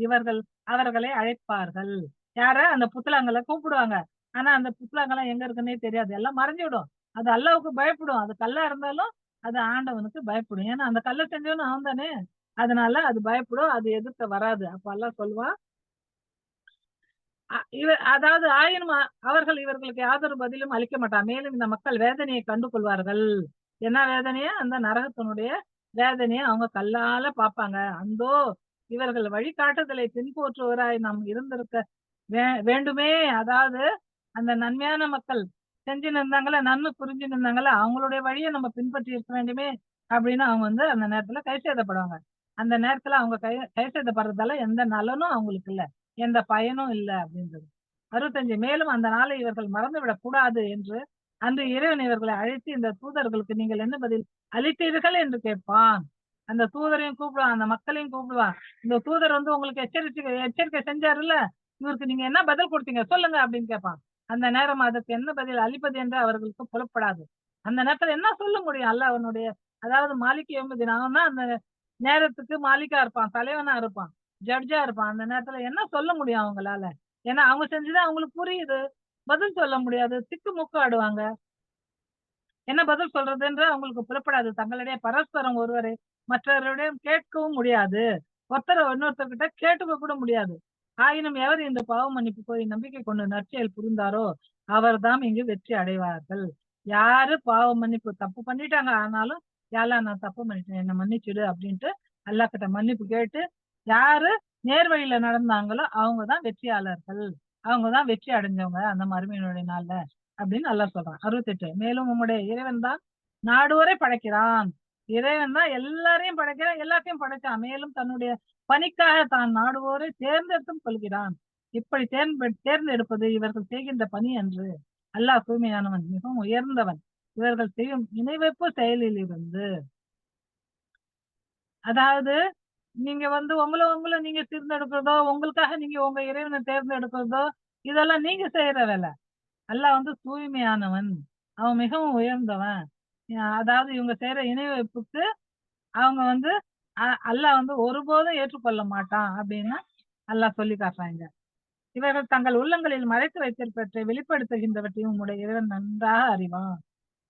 இவர்கள் அவர்களை அழைப்பார்கள். யார? அந்த புத்தளங்கள கூப்பிடுவாங்க. ஆனா அந்த புத்தளங்கள்லாம் எங்க இருக்குன்னே தெரியாது. எல்லாம் மறைஞ்சுவிடும். அது அல்லாவுக்கு பயப்படும். அது கல்லா இருந்தாலும் அது ஆண்டவனுக்கு பயப்படும். ஏன்னா அந்த கல்ல செஞ்சவனும் அவன் தானே. அதனால அது பயப்படும். அது எதிர்க்க வராது. அப்ப அல்லாஹ் சொல்லுவான், அதாவது ஆயினும் அவர்கள் இவர்களுக்கு யாதொரு பதிலும் அளிக்க மாட்டான். மேலும் இந்த மக்கள் வேதனையை கண்டு கொள்வார்கள். என்ன வேதனைய? அந்த நரகத்தினுடைய வேதனைய அவங்க கல்லால பார்ப்பாங்க. அந்தோ இவர்கள் வழிகாட்டுதலை பின்பற்றுவராய் நாம் இருந்திருக்க வேண்டுமே. அதாவது அந்த நன்மையான மக்கள் செஞ்சுன்னு இருந்தாங்களா, நன்மை புரிஞ்சுன்னு இருந்தாங்களா, அவங்களுடைய வழியை நம்ம பின்பற்றி இருக்க வேண்டுமே அப்படின்னு அவங்க வந்து அந்த நேரத்துல கை செய்தப்படுவாங்க. அந்த நேரத்துல அவங்க கை செய்தப்படுறதால எந்த நலனும் அவங்களுக்கு இல்ல, எந்த பயனும் இல்ல அப்படின்றது. 65 மேலும் அந்த நாளை இவர்கள் மறந்துவிடக் கூடாது என்று அன்று இறைவன் இவர்களை அழைத்து இந்த தூதர்களுக்கு நீங்கள் என்ன பதில் அளித்தீர்கள் என்று கேட்பான். அந்த தூதரையும் கூப்பிடுவான், அந்த மக்களையும் கூப்பிடுவான். இந்த தூதர் வந்து உங்களுக்கு எச்சரிக்கை செஞ்சாருல்ல, இவருக்கு நீங்க என்ன பதில் கொடுத்தீங்க சொல்லுங்க அப்படின்னு கேட்பான். அந்த நேரம் அதற்கு என்ன பதில் அளிப்பது என்று அவர்களுக்கு புலப்படாது. அந்த நேரத்துல என்ன சொல்ல முடியும்? அல்லாஹ் அவனுடைய அதாவது மாலிக் யௌமித்தீன் அவன் தான் அந்த நேரத்துக்கு மாலிக்கா இருப்பான், தலைவனா இருப்பான், ஜட்ஜா இருப்பான். அந்த நேரத்துல என்ன சொல்ல முடியும் அவங்களால? ஏன்னா அவங்க செஞ்சது அவங்களுக்கு புரியுது. பதில் சொல்ல முடியாது. திக்கு முக்கு ஆடுவாங்க. என்ன பதில் சொல்றதுன்ற அவங்களுக்கு புலப்படாது. தங்களிடையே பரஸ்பரம் ஒருவரை மற்றவரிடம் கேட்கவும் முடியாது. ஒருத்தர் இன்னொருத்தர்கிட்ட கேட்டுக்க கூட முடியாது. ஆயினும் எவர் இந்த பாவ மன்னிப்பு கோரி நம்பிக்கை கொண்டு நற்செயல் புரிந்தாரோ அவர்தாம் இங்கு வெற்றி அடைவார்கள். யாரு பாவ மன்னிப்பு தப்பு பண்ணிட்டாங்க ஆனாலும் யாரா நான் தப்பு பண்ணிட்டேன் என்ன மன்னிச்சுடு அப்படின்ட்டு அல்லாஹ் கிட்ட மன்னிப்பு கேட்டு யாரு நேர்வழியில நடந்தாங்களோ அவங்கதான் வெற்றியாளர்கள் அவங்கதான் வெற்றி அடைஞ்சவங்க அந்த மறுமையினுடைய நாள்ல அப்படின்னு அல்லாஹ் சொல்றான். 68. மேலும் உம்முடைய இறைவன் தான் நாடுவரை படைக்கிறான். இறைவன் தான் எல்லாரையும் படைக்கிறான், எல்லாத்தையும் படைச்சான். மேலும் தன்னுடைய பணிக்காக தான் நாடுவோரை தேர்ந்தெடுத்தும் கொள்கிறான். இப்படி தேர்ந்தெடுப்பது இவர்கள் செய்கின்ற பணி அன்று. அல்லாஹ் தூய்மையானவன், மிகவும் உயர்ந்தவன். இவர்கள் செய்யும் இணை வைப்பு செயலில் இருந்து, அதாவது நீங்க வந்து உங்கள நீங்க தேர்ந்தெடுக்கிறதோ, உங்களுக்காக நீங்க உங்க இறைவனை தேர்ந்தெடுக்கிறதோ, இதெல்லாம் நீங்க செய்யற வேலை. அல்லாஹ் வந்து தூய்மையானவன். அவன் மிகவும் உயர்ந்தவன். அதாவது இவங்க செய்யற இணை வைப்புக்கு அவங்க வந்து அல்லாஹ் வந்து ஒருபோதும் ஏற்றுக்கொள்ள மாட்டான் அப்படின்னு அல்லாஹ் சொல்லி காட்டுறாங்க. இவர்கள் தங்கள் உள்ளங்களில் மறைத்து வைத்திருப்பவற்றை வெளிப்படுத்துகின்றவற்றையும் உம்முடைய இறைவன் நன்றாக அறிவான்.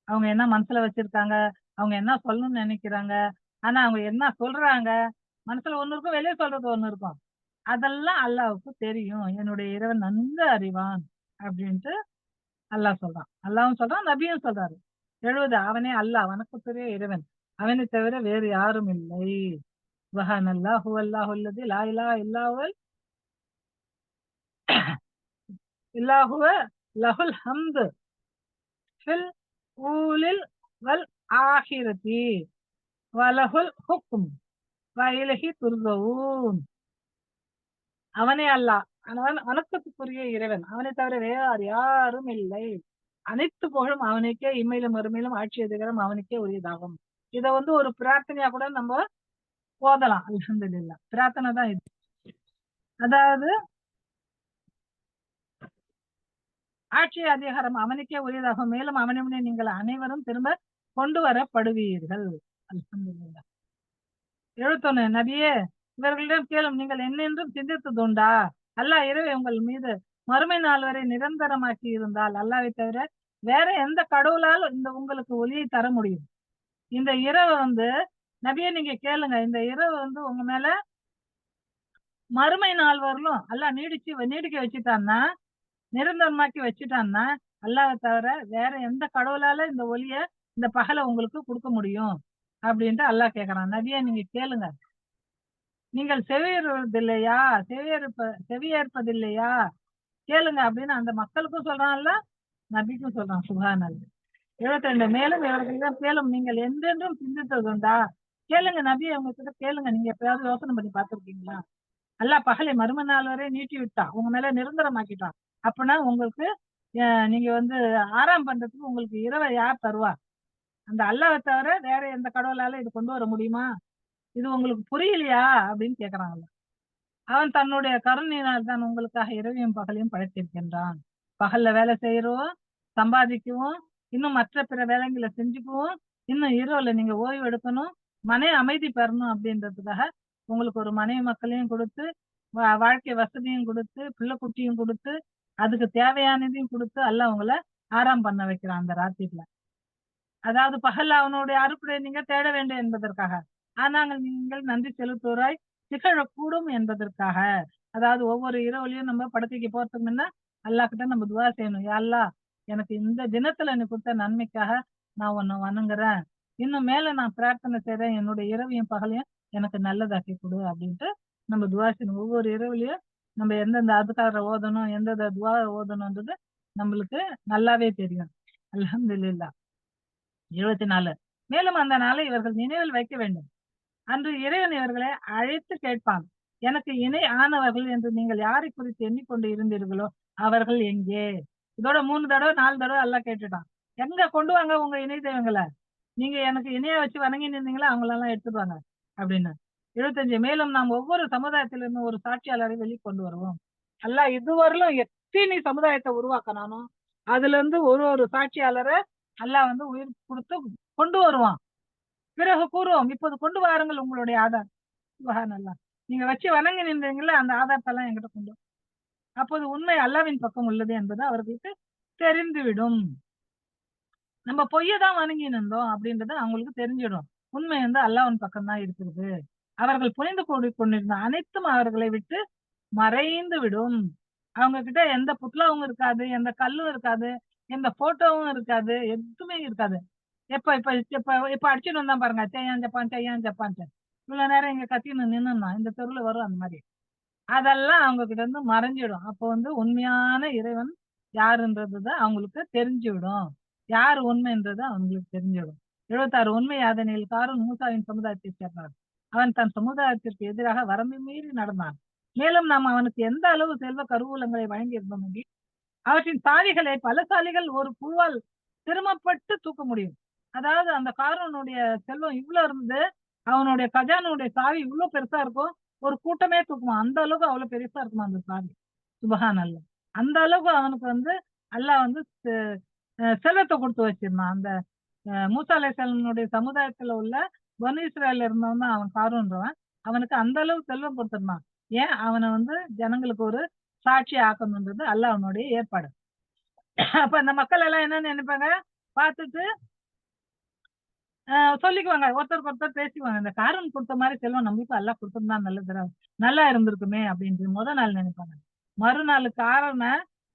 அவங்க என்ன மனசுல வச்சிருக்காங்க, அவங்க என்ன சொல்லணும்னு நினைக்கிறாங்க, ஆனா அவங்க என்ன சொல்றாங்க, மனசுல ஒண்ணு இருக்கும், வெளியே சொல்றது ஒண்ணு இருக்கும். அதெல்லாம் அல்லாஹ்வுக்கு தெரியும். என்னுடைய இறைவன் நன்கு அறிவான் அப்படின்ட்டு அல்லாஹ் சொல்றான். அல்லாஹ்வும் சொல்றான், நபியும் சொல்றாரு. 70. அவனே அல்லாஹ், வணக்கத்துரிய இறைவன். அவனை தவிர வேறு யாரும் இல்லை. சுப்ஹானல்லாஹ் ஹுவல்லாஹுல்லதி லா இலாஹ இல்லாஹுவ லஹுல் ஹம்து ஃபில் ஊலில் வல் ஆஹிரதி வலஹுல் ஹுக்ம் வ இலைஹி துர்ஜஊன். அவனே அல்லாஹ், அவன் வணக்கத்துக்குரிய இறைவன். அவனை தவிர வேறு யாரும் இல்லை. அனைத்து புகழும் அவனுக்கே, இம்மையிலும் மறுமையிலும் ஆட்சி அதிகாரம் அவனுக்கே உரியதாகும். இத வந்து ஒரு பிரார்த்தனையா கூட நம்ம ஓதலாம். அல்ஹம்துலில்லாஹ். பிரார்த்தனை தான் இது. அதாவது ஆட்சி அதிகாரம் அவனுக்கே உரியதாகும். மேலும் அவனிடமே நீங்கள் அனைவரும் திரும்ப கொண்டு வரப்படுவீர்கள். அல்ஹம்துலில்லாஹ். 71. நபியே, இவர்களிடம் கேளும், நீங்கள் என்னென்றும் சிந்தித்ததுண்டா? அல்லாஹ் இரவை உங்கள் மீது மறுமை நாள் வரை நிரந்தரமாக்கி இருந்தால் அல்லாஹ்வை தவிர வேற எந்த கடவுளால் இந்த உங்களுக்கு ஒளியை தர முடியும்? இந்த இரவு வந்து நபியே நீங்க கேளுங்க, இந்த இரவு வந்து உங்க மேல மறுமை நாள் வரலும் அல்லாஹ் நீடிக்க வச்சுட்டான்னா, நிரந்தரமாக்கி வச்சுட்டான்னா, அல்லாஹ்வை தவிர வேற எந்த கடவுளால இந்த ஒளிய, இந்த பகல உங்களுக்கு குடுக்க முடியும்? அப்படின்ட்டு அல்லாஹ் கேட்கிறான். நபியே நீங்க கேளுங்க. நீங்கள் செவியுறுவதில்லையா? செவியேற்பதில்லையா? கேளுங்க அப்படின்னு அந்த மக்களுக்கும் சொல்றான்ல, நபிக்கும் சொல்றான். சுப்ஹானல்லாஹ். 72. மேலும் இவர்களிடம் கேளும், நீங்கள் என்றென்றும் சிந்தித்ததுண்டா? கேளுங்க நபியே, உங்ககிட்ட கேளுங்க. நீங்க எப்பயாவது யோசனை பண்ணி பார்த்திருக்கீங்களா? அல்லாஹ் பகலை மறுமை நாள் வரை நீட்டி விட்டான். உங்க மேல நிரந்தரமாக்கிட்டான். அப்பன்னா உங்களுக்கு நீங்க வந்து ஆராம் பண்றதுக்கு உங்களுக்கு இரவை யார் தருவா? அந்த அல்லாஹ்வை தவிர வேற எந்த கடவுளால இது கொண்டு வர முடியுமா? இது உங்களுக்கு புரியலையா? அப்படின்னு கேட்கறாங்க. அவன் தன்னுடைய கருணையினால் தான் உங்களுக்காக இரவையும் பகலையும் படைத்திருக்கின்றான். பகல்ல வேலை செய்யறோம், சம்பாதிக்கவும், இன்னும் மற்ற பிற வேலைகளை செஞ்சுக்குவோம், இன்னும் இரவுல நீங்க ஓய்வு எடுக்கணும், மன அமைதி பெறணும் அப்படின்றதுக்காக உங்களுக்கு ஒரு மனைவி மக்களையும் கொடுத்து, வாழ்க்கை வசதியும் கொடுத்து, பிள்ளை குட்டியும் கொடுத்து, அதுக்கு தேவையானதையும் கொடுத்து அல்லாஹ் உங்கள ஆராம் பண்ண வைக்கிறான் அந்த ராத்திரில. அதாவது பகல்ல அவனுடைய அருட்கொடை நீங்க தேட வேண்டும் என்பதற்காக. ஆனால் நீங்கள் நன்றி செலுத்துவோராய் திகழக்கூடும் என்பதற்காக. அதாவது ஒவ்வொரு இரவுலயும் நம்ம படுக்கைக்கு போறதுக்கு முன்ன அல்லாஹ் கிட்ட நம்ம துவா செய்யணும். யா அல்லாஹ், எனக்கு இந்த தினத்துல நீ கொடுத்த நன்மைக்காக நான் உன்னை வணங்குறேன். இன்னும் மேல நான் பிரார்த்தனை செய்றேன். என்னுடைய இரவையும் பகலையும் எனக்கு நல்லதாக்கி கொடு அப்படின்ட்டு நம்ம துவா செய்யணும். ஒவ்வொரு இரவுலயும் நம்ம எந்தெந்த அதுக்கார ஓதணும், எந்தெந்த துவா ஓதணும்ன்றது நம்மளுக்கு நல்லாவே தெரியும். அல்ஹம்துலில்லாஹ். 74. மேலும் அந்த நாளை இவர்கள் நினைவில் வைக்க வேண்டும். அன்று இறைவன் இவர்களை அழைத்து கேட்பான். எனக்கு இணை ஆனவர்கள் என்று நீங்கள் யாரை குறித்து எண்ணிக்கொண்டு இருந்தீர்களோ அவர்கள் எங்கே? இதோட 3 தடவை 4 தடவை எல்லாம் கேட்டுட்டான். எங்க கொண்டு வாங்க உங்க இணை தெய்வங்கள. நீங்க எனக்கு இணைய வச்சு வணங்கி நின்றீங்களா அவங்களெல்லாம் எடுத்துட்டு வாங்க அப்படின்னு. 75. மேலும் நாம் ஒவ்வொரு சமுதாயத்திலிருந்து ஒரு சாட்சியாளரை வெளிக்கொண்டு வருவோம். அல்லாஹ் இதுவரையிலும் எத்தனை சமுதாயத்தை உருவாக்கினானோ அதுல இருந்து ஒரு சாட்சியாளரை அல்லாஹ் வந்து உயிர் கொடுத்து கொண்டு வருவான். பிறகு கூறுவோம், இப்போது கொண்டு வாருங்கள் உங்களுடைய ஆதார். சுப்ஹானல்லாஹ். நீங்க வச்சு வணங்கி நின்றீங்கல்ல அந்த ஆதாரத்தெல்லாம் என்கிட்ட கொண்டு வா. அப்போது உண்மை அல்லாவின் பக்கம் உள்ளது என்பது அவர்களுக்கு தெரிந்துவிடும். நம்ம பொய்ய தான் வணங்கி நின்றோம் அப்படின்றது அவங்களுக்கு தெரிஞ்சிடும். உண்மை வந்து அல்லாவின் பக்கம் தான் இருக்கிறது. அவர்கள் புரிந்து கொண்டிருந்த அனைத்தும் அவர்களை விட்டு மறைந்து விடும். அவங்க கிட்ட எந்த புத்தகமும் இருக்காது, எந்த கல்லும் இருக்காது, எந்த போட்டோவும் இருக்காது, எதுவுமே இருக்காது. எப்ப இப்ப இப்ப இப்ப அடிச்சுட்டு வந்தான் பாருங்க. செய்யான் ஜப்பான் செய்யான் ஜப்பான்ட்டு. இவ்வளவு நேரம் இங்க கத்தின்னு நின்னுனான். இந்த தெருவுல வரும் அந்த மாதிரி. அதெல்லாம் அவங்க கிட்ட இருந்து மறைஞ்சிடும். அப்போ வந்து உண்மையான இறைவன் யாருன்றதுதான் அவங்களுக்கு தெரிஞ்சுவிடும். யார் உண்மைன்றது அவங்களுக்கு தெரிஞ்சிடும். 76 உண்மை யாதெனில் காரூன் மூசாவின் சமுதாயத்தைச் சேர்ந்தவன். அவன் தன் சமுதாயத்திற்கு எதிராக வரம்பு மீறி நடந்தான். மேலும் நாம் அவனுக்கு எந்த அளவு செல்வ கருவூலங்களை வழங்கியிருந்தோம் எனில், அவற்றின் பாதிகளை பலசாலிகள் ஒரு குழுவால் சிரமப்பட்டு தூக்க முடியும். அதாவது அந்த காரூனுடைய செல்வம் இவ்ளோ இருந்து, அவனுடைய கஜானாவுடைய சாவி இவ்ளோ பெருசா இருக்கும். ஒரு கூட்டமே தூக்குமா. அந்த அளவுக்கு அவ்வளவு பெருசா இருக்குமா அந்த சாவி. சுபஹான் அல்லாஹ். அந்த அளவுக்கு அவனுக்கு வந்து அல்லாஹ் வந்து செல்வத்த குடுத்து வச்சிருந்தான். அந்த மூசா அலைஹிஸ்ஸலாமுடைய சமுதாயத்துல உள்ள பனு இஸ்ராயேல்ல இருந்தவன் தான் அவன் காரூன்றவன். அவனுக்கு அந்த அளவு செல்வம் குடுத்திருந்தான். ஏன் அவன வந்து ஜனங்களுக்கு ஒரு சாட்சி ஆக்கணும்ன்றது அல்லாஹ் அவனுடைய ஏற்பாடு. அப்ப அந்த மக்கள் எல்லாம் என்ன நினைப்பாங்க? பார்த்துட்டு சொல்லிக்குவாங்க. ஒருத்தருக்கு ஒருத்தர் பேசிக்குவாங்க. இந்த காரூன் குடுத்த மாரி செல்வம் நம்மளுக்கும் அல்லாஹ் குடுத்திருந்தா நல்லா இருந்திருக்குமே அப்படின்னு நாள் நினைப்பாங்க. மறுநாள்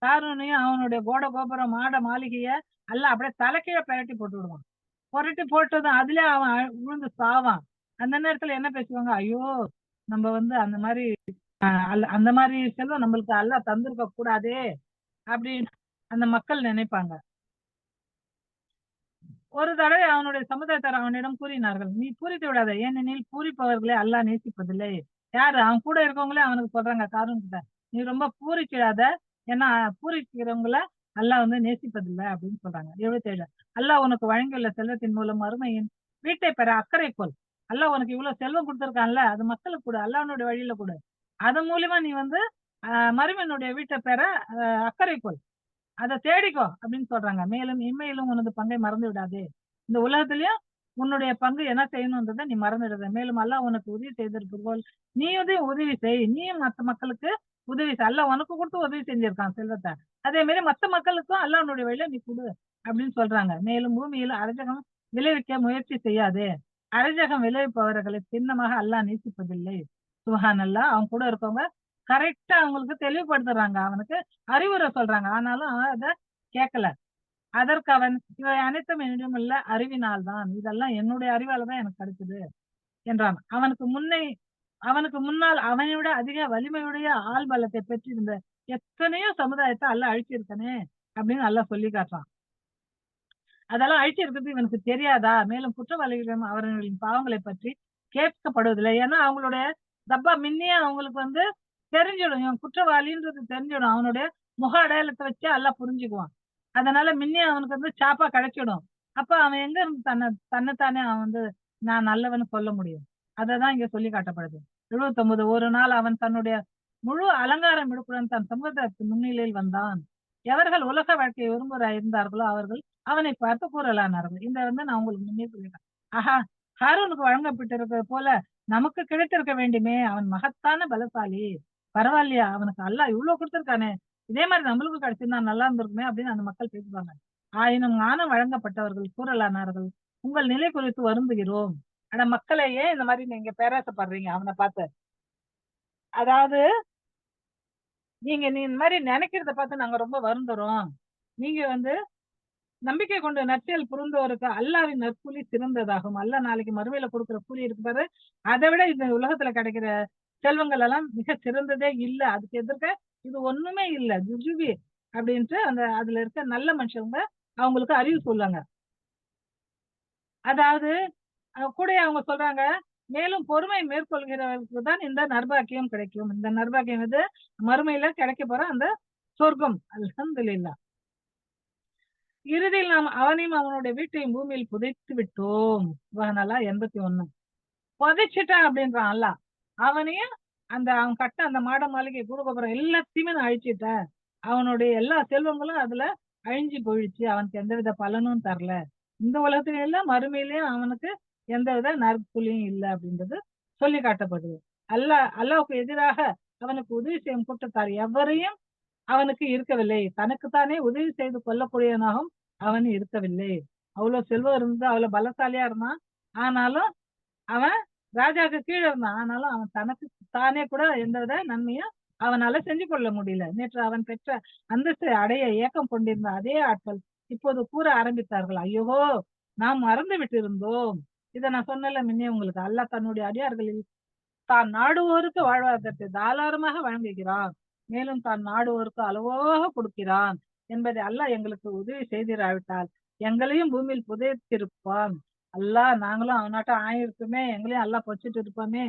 காரூனையும் அவனுடைய கோபுரம், மாட மாளிகைய அல்லாஹ் அப்படியே தலைகீழ பெரட்டி போட்டு விடுவான். புரட்டி போட்டதும் அதிலே அவன் விழுந்து சாவான். அந்த நேரத்துல என்ன பேசுவாங்க? ஐயோ! நம்ம வந்து அந்த மாரி அந்த மாரி செல்வம் நம்மளுக்கு அல்லாஹ் தந்திருக்க கூடாதே அப்படின்னு அந்த மக்கள் நினைப்பாங்க. ஒரு தடவை அவனுடைய சமுதாயத்தார் அவனிடம் கூறினார்கள், நீ பூரித்து விடாதே, ஏனெனில் பூரிப்பவர்களை அல்லாஹ் நேசிப்பதில்லை. யாரு? அவன் கூட இருக்கவங்களே அவனுக்கு சொல்றாங்க காரூன் கிட்ட. நீ ரொம்ப பூரிச்சிடாத, ஏன்னா பூரிக்கிறவங்கள அல்லாஹ் வந்து நேசிப்பதில்லை அப்படின்னு சொல்றாங்க. 77 அல்லாஹ் உனக்கு வழங்கியுள்ள செல்வத்தின் மூலம் மறுமையின் வீட்டை பெற அக்கறை கொள். அல்லாஹ் உனக்கு இவ்வளவு செல்வம் கொடுத்திருக்கான்ல, அது மக்களுக்கு கொடு, அல்லாஹ்வுடைய வழியில கொடு. அதன் மூலியமா நீ வந்து மறுமையினுடைய வீட்டை பெற அக்கறை கொள். அத தேடிக்கோ அப்படின்னு சொல்றாங்க. மேலும் இம்மையிலும் உனது பங்கை மறந்து விடாதே. இந்த உலகத்திலயும் உன்னுடைய பங்கு என்ன செய்யணும்ன்றத நீ மறந்துடாத. மேலும் அல்லாஹ் உனக்கு உதவி செய்திருப்பது போல் நீயும் உதவி செய். நீயும் மத்த மக்களுக்கு உதவி செய். அல்லாஹ் உனக்கு கொடுத்து உதவி செஞ்சிருக்கான் செல்வத்த. அதே மாதிரி மத்த மக்களுக்கும் அல்லாஹ்வுடைய வழியில நீ குடு அப்படின்னு சொல்றாங்க. மேலும் பூமியில அராஜகம் விளைவிக்க முயற்சி செய்யாதே. அராஜகம் விளைவிப்பவர்களை சின்னமாக அல்லாஹ் நேசிப்பதில்லை. சுப்ஹானல்லாஹ். அவங்க கூட இருக்கவங்க கரெக்ட்டா அவங்களுக்கு தெளிவுபடுத்துறாங்க. அவனுக்கு அறிவுரை சொல்றாங்க. ஆனாலும் அவன் அத கேட்கல. அதற்கு அவன், இவை அனைத்தும் என்னிடமுள்ள அறிவினால் தான். இதெல்லாம் என்னுடைய அறிவால தான் எனக்கு கிடைச்சது என்றான். அவனுக்கு முன்னால் அவனை விட அதிக வலிமையுடைய ஆள் பலத்தை பெற்றிருந்த எத்தனையோ சமுதாயத்தை அல்லாஹ் அழிச்சிருக்கனே அப்படின்னு அல்லாஹ் சொல்லி காட்டுறான். அதெல்லாம் அழிச்சிருக்கிறது இவனுக்கு தெரியாதா? மேலும் குற்றவாளிகளிடம் அவர்களின் பாவங்களை பற்றி கேட்கப்படுவதில்லை. ஏன்னா அவங்களுடைய தப்பா மின்னியே அவங்களுக்கு வந்து தெரிஞ்சிடும். இவன் குற்றவாளின்றது தெரிஞ்சிடும். அவனுடைய முக அடையாளத்தை வச்சு எல்லாம் புரிஞ்சுக்குவான். அதனால முன்னே அவனுக்கு வந்து சாப்பா கிடைச்சிடும். அப்ப அவன் எங்க இருந்து தன்னைத்தானே அவன் வந்து நான் நல்லவன்னு சொல்ல முடியும். அததான் இங்க சொல்லி காட்டப்படுது. 79 ஒரு நாள் அவன் தன்னுடைய முழு அலங்காரம் எடுப்புடன் தன் சமுதாயத்தின் முன்னிலையில் வந்தான். எவர்கள் உலக வாழ்க்கையை விரும்புவராய் இருந்தார்களோ அவர்கள் அவனை பார்த்து கூறலானார்கள். இந்த வந்து நான் உங்களுக்கு முன்னே சொல்லிட்டேன். ஆஹா, ஹாரூனுக்கு வழங்கப்பட்டிருக்கிறது போல நமக்கு கிடைத்திருக்க வேண்டுமே. அவன் மகத்தான பலசாலி. பரவாயில்லையா? அவனுக்கு அல்லாஹ் இவ்ளோ குடுத்திருக்கானே. இதே மாரி நம்மளுக்கும் கிடைச்சிருந்தா நல்லா இருந்திருக்குமே அப்படின்னு அந்த மக்கள் பேசுவாங்க. ஆயினும் ஞானம் வழங்கப்பட்டவர்கள் கூறலானார்கள். உங்கள் நிலை குறித்து வருந்துகிறோம். ஆனா மக்களே ஏன் இந்த மாதிரி நீங்க பேராசப்படுறீங்க அவன பார்த்து? அதாவது நீ இந்த மாதிரி நினைக்கிறத பார்த்து நாங்க ரொம்ப வருந்துறோம். நீங்க வந்து நம்பிக்கை கொண்ட நற்செயல் புரிந்தோருக்கு அல்லாஹ்வின் நற்கூலி சிறந்ததாகும். அல்லாஹ் நாளைக்கு மறுமையில குடுக்குற கூலி இருக்கு பாரு, அதை விட இந்த உலகத்துல கிடைக்கிற செல்வங்கள் எல்லாம் மிக சிறந்ததே இல்ல. அதுக்கு எதிர்க்க இது ஒண்ணுமே இல்ல. ஜுஜுபி அப்படின்ட்டு அந்த அதுல இருக்க நல்ல மனுஷங்க அவங்களுக்கு அறிவு சொல்லுவாங்க. அதாவது கூடயே அவங்க சொல்றாங்க, மேலும் பொறுமை மேற்கொள்கிறவர்களுக்கு தான் இந்த நற்பாக்கியம் கிடைக்கும். இந்த நற்பாக்கியம் வந்து மறுமையில கிடைக்க போற அந்த சொர்க்கம். அல்ஹம்துலில்லாஹ். இறுதியில் நாம் அவனையும் அவனுடைய வீட்டையும் பூமியில் புதைத்து விட்டோம். சுப்ஹானல்லாஹ். 81 புதைச்சிட்டான் அப்படின்றான் அல்லாஹ். அவனையும் அவன் கட்ட அந்த மாட மாளிகை கூடகோபுரம் எல்லாத்தையுமே நான் அழிச்சிட்டேன். அவனுடைய எல்லா செல்வங்களும் அதுல அழிஞ்சு போயிடுச்சு. அவனுக்கு எந்தவித பலனும் தரல. இந்த உலகத்திலும் இல்ல, மறுமையிலயும் அவனுக்கு எந்தவித நற்கூலியும் இல்ல அப்படின்றது சொல்லி காட்டப்படுது. அல்லாஹ்வுக்கு எதிராக அவனுக்கு உதவி செய்யும் கூட்டத்தார் எவரையும் அவனுக்கு இருக்கவில்லை. தனக்குத்தானே உதவி செய்து கொள்ளக்கூடியவனாகவும் அவன் இருக்கவில்லை. அவ்வளவு செல்வம் இருந்து அவ்வளவு பலசாலியா இருந்தான். ஆனாலும் அவன் ராஜாவுக்கு கீழ இருந்தான். ஆனாலும் அவன் தனக்கு தானே கூட எந்தவித நன்மையும் அவனால செஞ்சு கொள்ள முடியல. நேற்று அவன் பெற்ற அந்தஸ்தை அடைய ஏக்கம் கொண்டிருந்த அதே ஆட்கள் இப்போது கூற ஆரம்பித்தார்கள். ஐயோ! நாம் மறந்து விட்டிருந்தோம். இத நான் சொன்னேன்ல முன்னே உங்களுக்கு. அல்லாஹ் தன்னுடைய அடியார்களில் தான் நாடுவோருக்கு வாழ்வாதாரத்தை தாராளமாக வழங்குகிறான், மேலும் தான் நாடுவோருக்கு அளவாக கொடுக்கிறான் என்பதை அல்லாஹ் எங்களுக்கு உதவி செய்திராவிட்டால் எங்களையும் பூமியில் புதைத்திருப்பான். அல்லாஹ் நாங்களும் அவனாட்டம் ஆயிருக்குமே, எங்களையும் அல்லாஹ் பொச்சிட்டு இருப்போமே,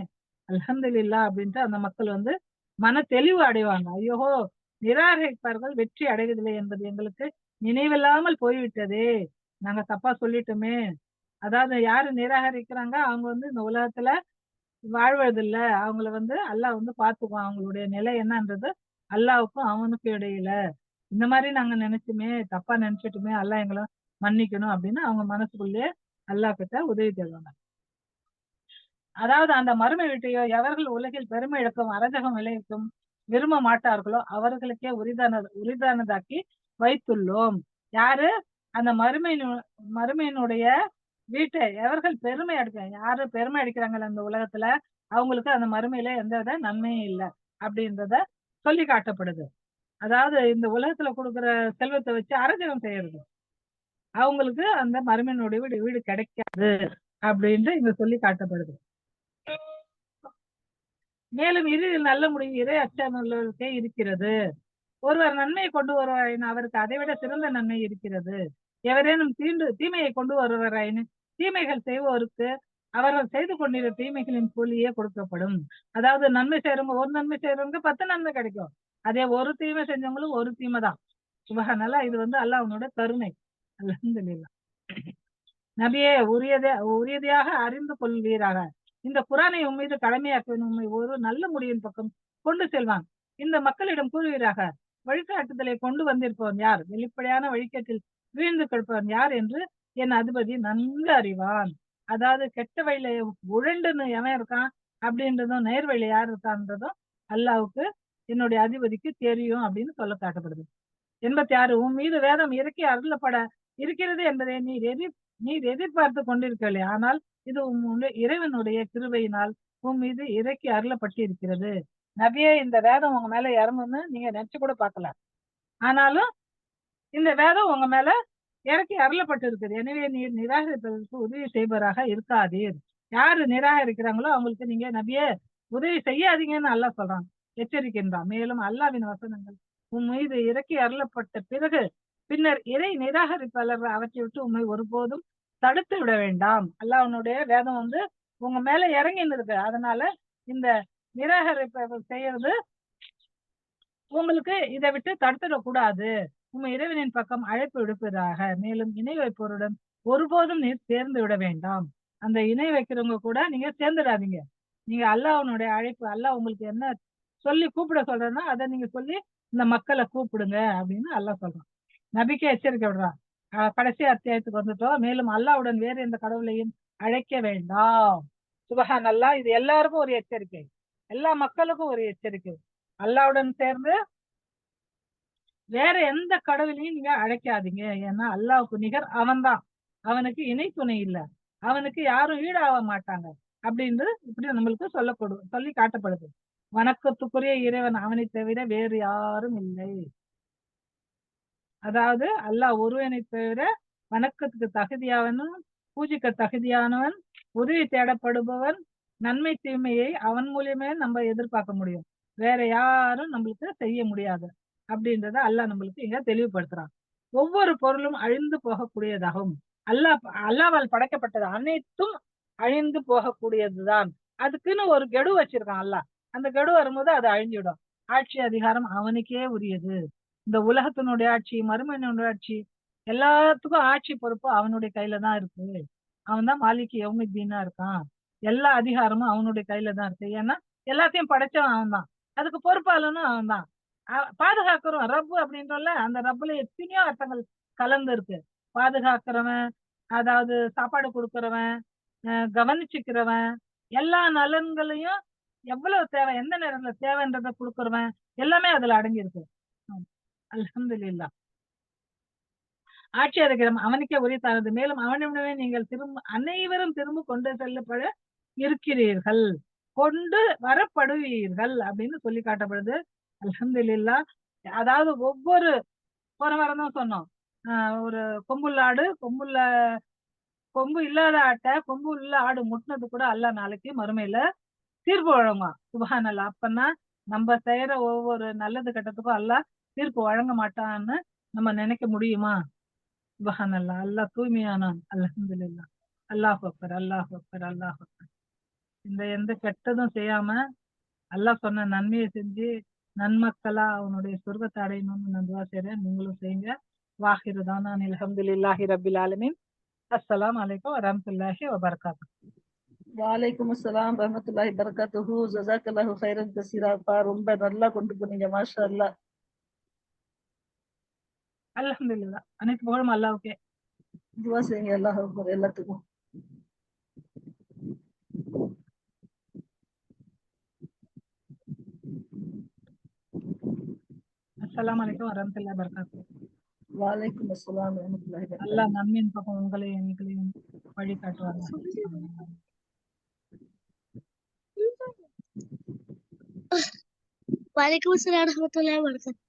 அல்ஹம்துலில்லாஹ் அப்படின்ட்டு அந்த மக்கள் வந்து மன தெளிவு அடைவாங்க. ஐயோ, நிராகரிப்பார்கள் வெற்றி அடைவதில்லை என்பது எங்களுக்கு நினைவில்லாமல் போய்விட்டதே, நாங்க தப்பா சொல்லிட்டோமே. அதாவது யாரு நிராகரிக்கிறாங்க அவங்க வந்து இந்த உலகத்துல வாழ்வதில்ல, அவங்கள வந்து அல்லாஹ் வந்து பாத்துக்குவான், அவங்களுடைய நிலை என்னன்றது அல்லாவுக்கும் அவனுக்கும் இடையில. இந்த மாதிரி நாங்க நினைச்சுமே, தப்பா நினைச்சிட்டுமே, அல்லாஹ் எங்களை மன்னிக்கணும் அப்படின்னு அவங்க மனசுக்குள்ளே அல்லாஹ் கிட்ட உதவி தேடுவாங்க. அதாவது அந்த மறுமை வீட்டையோ எவர்கள் உலகில் பெருமை இழக்கும் அராஜகம் விளைவிக்கும் விரும்ப மாட்டார்களோ அவர்களுக்கே உரிதானதாக்கி வைத்துள்ளோம். யாரு அந்த மறுமையினுடைய வீட்டை எவர்கள் பெருமை அடிக்கிறாங்க, யாரு பெருமை அடிக்கிறாங்கல்ல அந்த உலகத்துல, அவங்களுக்கு அந்த மறுமையில எந்த வித நன்மையும் இல்லை அப்படின்றத சொல்லி காட்டப்படுது. அதாவது இந்த உலகத்துல கொடுக்குற செல்வத்தை வச்சு அராஜகம் செய்யறது, அவங்களுக்கு அந்த மறுமையினுடைய வீடு வீடு கிடைக்காது அப்படின்ட்டு இங்க சொல்லி காட்டப்படுது. மேலும் இறுதியில் நல்ல முடிவு இறை அச்சம் உள்ளவருக்கே இருக்கிறது. ஒருவர் நன்மையை கொண்டு வருவாயின் அவருக்கு அதைவிட சிறந்த நன்மை இருக்கிறது. எவரேனும் தீமையை கொண்டு வருவராயின் தீமைகள் செய்வோருக்கு அவர்கள் செய்து கொண்டிருந்த தீமைகளின் கூலியே கொடுக்கப்படும். அதாவது நன்மை செய்யறவங்க ஒரு நன்மை செய்யறவங்க 10 நன்மை கிடைக்கும், அதே ஒரு தீமை செஞ்சவங்களும் ஒரு தீமை தான். சுபஹானல்லாஹ், இது வந்து அல்லாஹ்வுடைய கருணை. அல்ஹம்துலில்லாஹ். நபியே, உரியதையாக அறிந்து கொள்வீராக, இந்த குரானை உம்மீது கடமையாக்குவன் உண்மை ஒரு நல்ல முடிவின் பக்கம் கொண்டு செல்வான். இந்த மக்களிடம் கூறுவீராக, வழிகாட்டுதலை கொண்டு வந்திருப்பவன் யார், வெளிப்படையான வழிகாட்டில் வீழ்ந்து கிடப்பவன் யார் என்று என் அதிபதி நன்கு அறிவான். அதாவது கெட்ட வழியில உழண்டுன்னு எவன் இருக்கான் அப்படின்றதும் நேர் வழியில யார் இருக்கான்றதும் அல்லாவுக்கு என்னுடைய அதிபதிக்கு தெரியும் அப்படின்னு சொல்ல காட்டப்படுது. 86 உன் மீது வேதம் இறக்கி அருளப்பட இருக்கிறது என்பதை நீர் எதிர்பார்த்து கொண்டிருக்கவில்லை, ஆனால் இது இறைவனுடைய கிருபையினால் உன் மீது இறக்கி அருளப்பட்டு இருக்கிறது. நபியே, இந்த வேதம் உங்க மேல இறங்குன்னு நீங்க நினைச்சு கூட பார்க்கல, ஆனாலும் இந்த வேதம் உங்க மேல இறக்கி அருளப்பட்டு இருக்குது. எனவே நீர் நிராகரிப்பதற்கு உதவி செய்பவராக இருக்காதீர். யாரு நிராகரிக்கிறாங்களோ அவங்களுக்கு நீங்க நபியே உதவி செய்யாதீங்கன்னு அல்லாஹ் சொல்றான், எச்சரிக்கின்றான். மேலும் அல்லாவின் வசனங்கள் உன் மீது இறக்கி அருளப்பட்ட பிறகு பின்னர் இறை நிராகரிப்பாளர் அவற்றை விட்டு உண்மை ஒருபோதும் தடுத்து விட வேண்டாம். அல்லாஹ்வுடைய வேதம் வந்து உங்க மேல இறங்கின்னு இருக்கு, அதனால இந்த நிராகரிப்பை செய்யறது உங்களுக்கு இதை விட்டு தடுத்துடக்கூடாது. உங்க இறைவனின் பக்கம் அழைப்பு விடுப்பதாக. மேலும் இணை வைப்போருடன் ஒருபோதும் நீர் சேர்ந்து விட வேண்டாம். அந்த இணை வைக்கிறவங்க கூட நீங்க சேர்ந்துடாதீங்க. நீங்க அல்லாஹ்வுடைய அழைப்பு, அல்லாஹ் உங்களுக்கு என்ன சொல்லி கூப்பிட சொல்றேன்னா அதை நீங்க சொல்லி இந்த மக்களை கூப்பிடுங்க அப்படின்னு அல்லாஹ் சொல்றான். நபிக்கு எச்சரிக்கை விடுறான். கடைசி அத்தியாயத்துக்கு வந்துட்டோம். மேலும் அல்லாஹ்வுடன் வேறு எந்த கடவுளையும் அழைக்க வேண்டாம். சுபஹானல்லாஹ், இது எல்லாருக்கும் ஒரு எச்சரிக்கை, எல்லா மக்களுக்கும் ஒரு எச்சரிக்கை. அல்லாஹ்வுடன் சேர்ந்து வேற எந்த கடவுளையும் நீங்க அழைக்காதீங்க. ஏன்னா அல்லாஹ்வுக்கு நிகர் அவன்தான், அவனுக்கு இணை துணை இல்ல, அவனுக்கு யாரும் ஈடாக மாட்டாங்க அப்படின்னு இப்படி நம்மளுக்கு சொல்லி காட்டப்படுது. வணக்கத்துக்குரிய இறைவன் அவனை தவிர வேறு யாரும் இல்லை. அதாவது அல்லாஹ் ஒருவனை தவிர வணக்கத்துக்கு தகுதியானவன், பூஜைக்கு தகுதியானவன், உதவி தேடப்படுபவன், நன்மை தீமையை அவன் மூலியமே நம்ம எதிர்பார்க்க முடியும், வேற யாரும் நம்மளுக்கு செய்ய முடியாது அப்படின்றத அல்லாஹ் நம்மளுக்கு இங்க தெளிவுபடுத்துறான். ஒவ்வொரு பொருளும் அழிந்து போகக்கூடியதாகும். அல்லாவால் படைக்கப்பட்டது அனைத்தும் அழிந்து போகக்கூடியதுதான். அதுக்குன்னு ஒரு கெடு வச்சிருக்கான் அல்லாஹ். அந்த கெடு வரும்போது அது அழிஞ்சிடும். ஆட்சி அதிகாரம் அவனுக்கே உரியது. இந்த உலகத்தினுடைய ஆட்சி, மறுமையினுடைய ஆட்சி, எல்லாத்துக்கும் ஆட்சி பொறுப்பு அவனுடைய கையில தான் இருக்கு. அவன் தான் மாலிக் யௌமித்தீனா இருக்கான். எல்லா அதிகாரமும் அவனுடைய கையில தான் இருக்கு. ஏன்னா எல்லாத்தையும் படைச்சவன் அவன் தான், அதுக்கு பொறுப்பாளனும் அவன் தான். பாதுகாக்கிறோம் ரப்பு அப்படின்றல, அந்த ரப்புல எத்தனையோ அர்த்தங்கள் கலந்து இருக்கு. பாதுகாக்கிறவன், அதாவது சாப்பாடு கொடுக்கிறவன், கவனிச்சுக்கிறவன், எல்லா நலன்களையும் எவ்வளவு தேவை, எந்த நேரத்துல தேவைன்றத கொடுக்கிறவன், எல்லாமே அதுல அடங்கி இருக்கு. அல்ஹம்துலில்லாஹ். ஆட்சி அதிகாரம் அவனுக்கே உரித்தானது. மேலும் அவனிடமே நீங்கள் அனைவரும் திரும்ப கொண்டு செல்லப்பட இருக்கிறீர்கள், கொண்டு வரப்படுவீர்கள் அப்படின்னு சொல்லி காட்டப்படுது. அல்ஹம்துலில்லாஹ். அதாவது ஒவ்வொரு போன வாரம் தான் சொன்னோம், ஒரு கொம்புள்ள ஆடு, கொம்பு இல்லாத ஆட்டை கொம்பு உள்ள ஆடு முட்டினது கூட அல்லாஹ் நாளைக்கு மறுமையில தீர்ப்பு வழங்குவான். சுப்ஹானல்லாஹ். அப்பன்னா நம்ம செய்யற ஒவ்வொரு நல்லது கெட்டதுக்கும் அல்லாஹ் தீர்ப்பு வழங்க மாட்டான்னு நம்ம நினைக்க முடியுமா? சுப்ஹானல்லாஹ். அல்லாஹ் தூய்மையானவன். அல்ஹம்துலில்லாஹ். அல்லாஹு அக்பர், அல்லாஹு அக்பர், அல்லாஹு அக்பர். இந்த எந்த கெட்டதும் செய்யாம அல்லாஹ் சொன்ன நன்மையை செஞ்சு நன்மக்களா அவனுடைய சொர்க்கத்தை அடையணும்னு நான் துவா செய்றேன். நீங்களும் செய்யுங்க. வாஹிரு தானான் அல்ஹம்துலில்லாஹி ரப்பில் ஆலமீன். அஸ்ஸலாமு அலைக்கும் வரஹ்மத்துல்லாஹி வபரகாத்துஹு. வலைக்கும் அஸ்ஸலாம் வரஹ்மத்துல்லாஹி பரகாத்துஹு. ஜஸாக்கல்லாஹு ஹைரன் கஸீராப்பா. ரொம்ப நல்லா கொண்டு போனீங்க, மாஷா அல்லாஹ். அல்ஹம்துலில்லாஹ். அனைத்து புகழும் அல்லாஹ்வுக்கே. துவா செய்யுங்க அல்லாஹ் அக்பர் எல்லாத்துக்கும். அஸ்ஸலாமு அலைக்கும் வரஹ்மத்துல்லாஹி வபரகாத்துஹு. வலைக்கும் அஸ்ஸலாம் வரஹ்மத்துல்லாஹி அல்லாஹ் பரகாத்துஹு. நன்மையின் பக்கம் உங்களையும் எங்களையும் வழிகாட்டுவாங்க. वालेकुम अस्सलाम रहमतुल्लाहि व बरकातहू.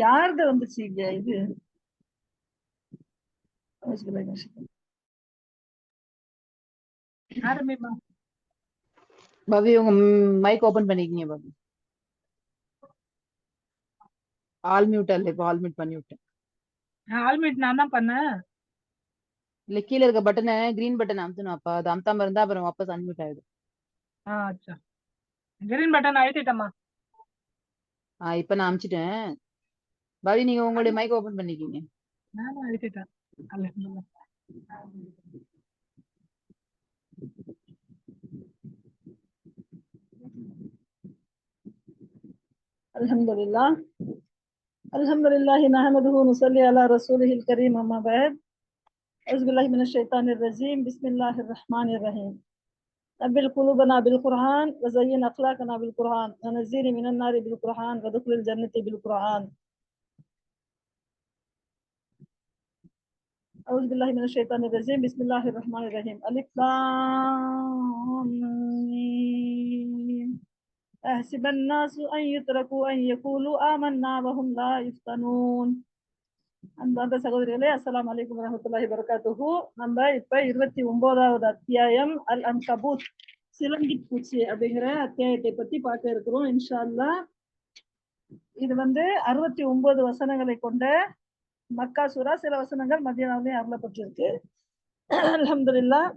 யார்கிட்ட வந்துச்சு இங்க இது? அவுஸுபில்லாஹி மினஷ் ஷைத்தானிர் ஆரம்பிமா. பவி உங்க மைக் ஓபன் பண்ணிக்கங்க பவி. ஆல் மியூட் அல்ல, இப்போ ஆல் மியூட் பண்ணி விட்டேன். ஆல்மிட் நான் தான் பண்ணேன். இல்ல கீழ இருக்க பட்டனை கிரீன் பட்டன் அமுத்தணும். அப்ப அது அமுத்தாம இருந்தா அப்புறம் வாபஸ் அன்மியூட் ஆயிடும். அச்சா. கிரீன் பட்டன் அழுத்திட்டேம்மா. இப்ப நான் அமுச்சிட்டேன். பவி நீங்க உங்களுடைய மைக் ஓபன் பண்ணிக்கீங்க. நானும் அழுத்திட்டேன். அல்ஹம்துலில்லாஹ். அல்ஹம்துலில்லாஹ். அல்ஹம்துலில்லாஹி நஹ்மதுஹு வ நுஸல்லி அலா ரசூலிஹில் கரீம். அம்மா பஅத். அவுஸுபில்லாஹி மினஷ் ஷைத்தானிர் ரஜீம். பிஸ்மில்லாஹிர் ரஹ்மானிர் ரஹீம். நபில் குலூபனா பில் குர்ஆன் வ ஸய்யின் அக்லாகனா பில் குர்ஆன் வ நஸீனி மினன் நாரி பில் குர்ஆன் வ துக்லில் ஜன்னதி பில் குர்ஆன். அவுஸுபில்லாஹி மினஷ் ஷைத்தானிர் ரஜீம். பிஸ்மில்லாஹிர் ரஹ்மானிர் ரஹீம். அலிஃப் லாம் மீம். அஹ்ஸிபன் நாஸு அன் யுத்ரகு அன் யகூலு ஆமன்னா வ ஹும் லா யுஃப்தனூன். அன்பார்ந்த சகோதரிகளே, அஸ்ஸலாமு அலைக்கும் வரஹ்மத்துல்லாஹி வபரகாத்துஹு. நம்ம இப்ப 29வது அத்தியாயம் அல் அன்கபூத், சிலந்தி பூச்சி அப்படிங்கிற அத்தியாயத்தை பத்தி பார்க்க இருக்கிறோம் இன்ஷா அல்லாஹ். இது 69 வசனங்களை கொண்ட மக்கா சூரா. சில வசனங்கள் மதீனாவிலே அருளப்பட்டிருக்கு. அல்ஹம்துலில்லாஹ்.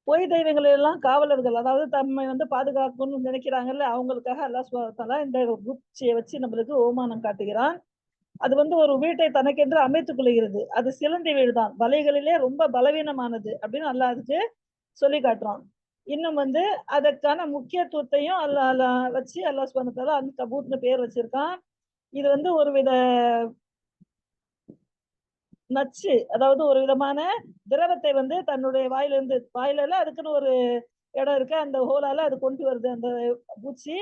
பொய் தெய்வங்கள் எல்லாம் காவலர்கள், அதாவது தம்மை பாதுகாக்கணும்னு நினைக்கிறாங்கல்ல, அவங்களுக்காக அல்லாஹ் சுப்ஹானஹு வ தஆலா இந்த பூச்சியை வச்சு நம்மளுக்கு ஓமானம் காட்டுகிறான். அது ஒரு வீட்டை தனக்கென்று அமைத்துக் கொள்கிறது. அது சிலந்தி வீடுதான், வலைகளிலே ரொம்ப பலவீனமானது அப்படின்னு அல்லாஹ் அதுக்கு சொல்லி காட்டுறான். இன்னும் அதற்கான முக்கியத்துவத்தையும் அல்லாஹ் வச்சு அல்லாஹ் சுப்ஹானஹு வ தஆலா அன்கபூத்னு பேர் வச்சிருக்கான். இது ஒரு வித நச்சு, அதாவது ஒரு விதமான திரவத்தை தன்னுடைய வாயில அதுக்குன்னு ஒரு இடம் இருக்கு, அந்த ஹோலால அது கொண்டு வருது அந்த பூச்சி.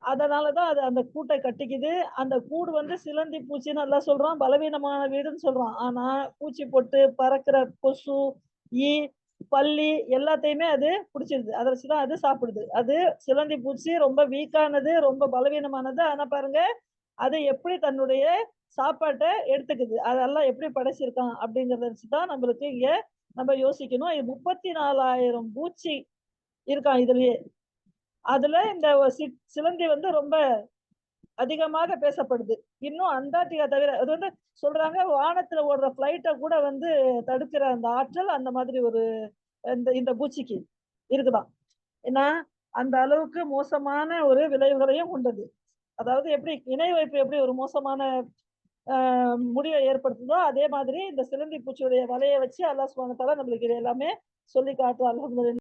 அதனாலதான் அது அந்த கூட்டை கட்டிக்குது. அந்த கூடு சிலந்தி பூச்சின்னு நல்லா சொல்றான், பலவீனமான வீடுன்னு சொல்றான். ஆனா பூச்சி பொட்டு, பறக்கிற கொசு, ஈ, பல்லி எல்லாத்தையுமே அது பிடிச்சிருது. அதை வச்சுதான் அது சாப்பிடுது. அது சிலந்தி பூச்சி ரொம்ப வீக்கானது, ரொம்ப பலவீனமானது. ஆனா பாருங்க, அது எப்படி தன்னுடைய சாப்பாட்டை எடுத்துக்குது, அதெல்லாம் எப்படி படைச்சிருக்கான் அப்படிங்கறத வச்சுதான் நம்மளுக்கு இங்க நம்ம யோசிக்கணும். 34,000 பூச்சி இருக்கான் இதுலயே. அதுல இந்த சிலந்தி ரொம்ப அதிகமாக பேசப்படுது. இன்னும் அண்டார்டிகா தவிர அது சொல்றாங்க, வானத்துல ஓடுற பிளைட்டை கூட தடுக்கிற அந்த ஆற்றல் அந்த மாதிரி ஒரு இந்த பூச்சிக்கு இருக்குதான். ஏன்னா அந்த அளவுக்கு மோசமான ஒரு விளைவுகளையும் கொண்டது. அதாவது எப்படி இணை வைப்பு எப்படி ஒரு மோசமான முடிவை ஏற்படுத்துதோ, அதே மாதிரி இந்த சிலந்தி பூச்சியுடைய வலையை வச்சு அல்லாஹ் சுப்ஹானஹு வ தஆலா நம்மளுக்கு இது எல்லாமே சொல்லி காட்டுறான். அல்ஹம்துலில்லாஹ்.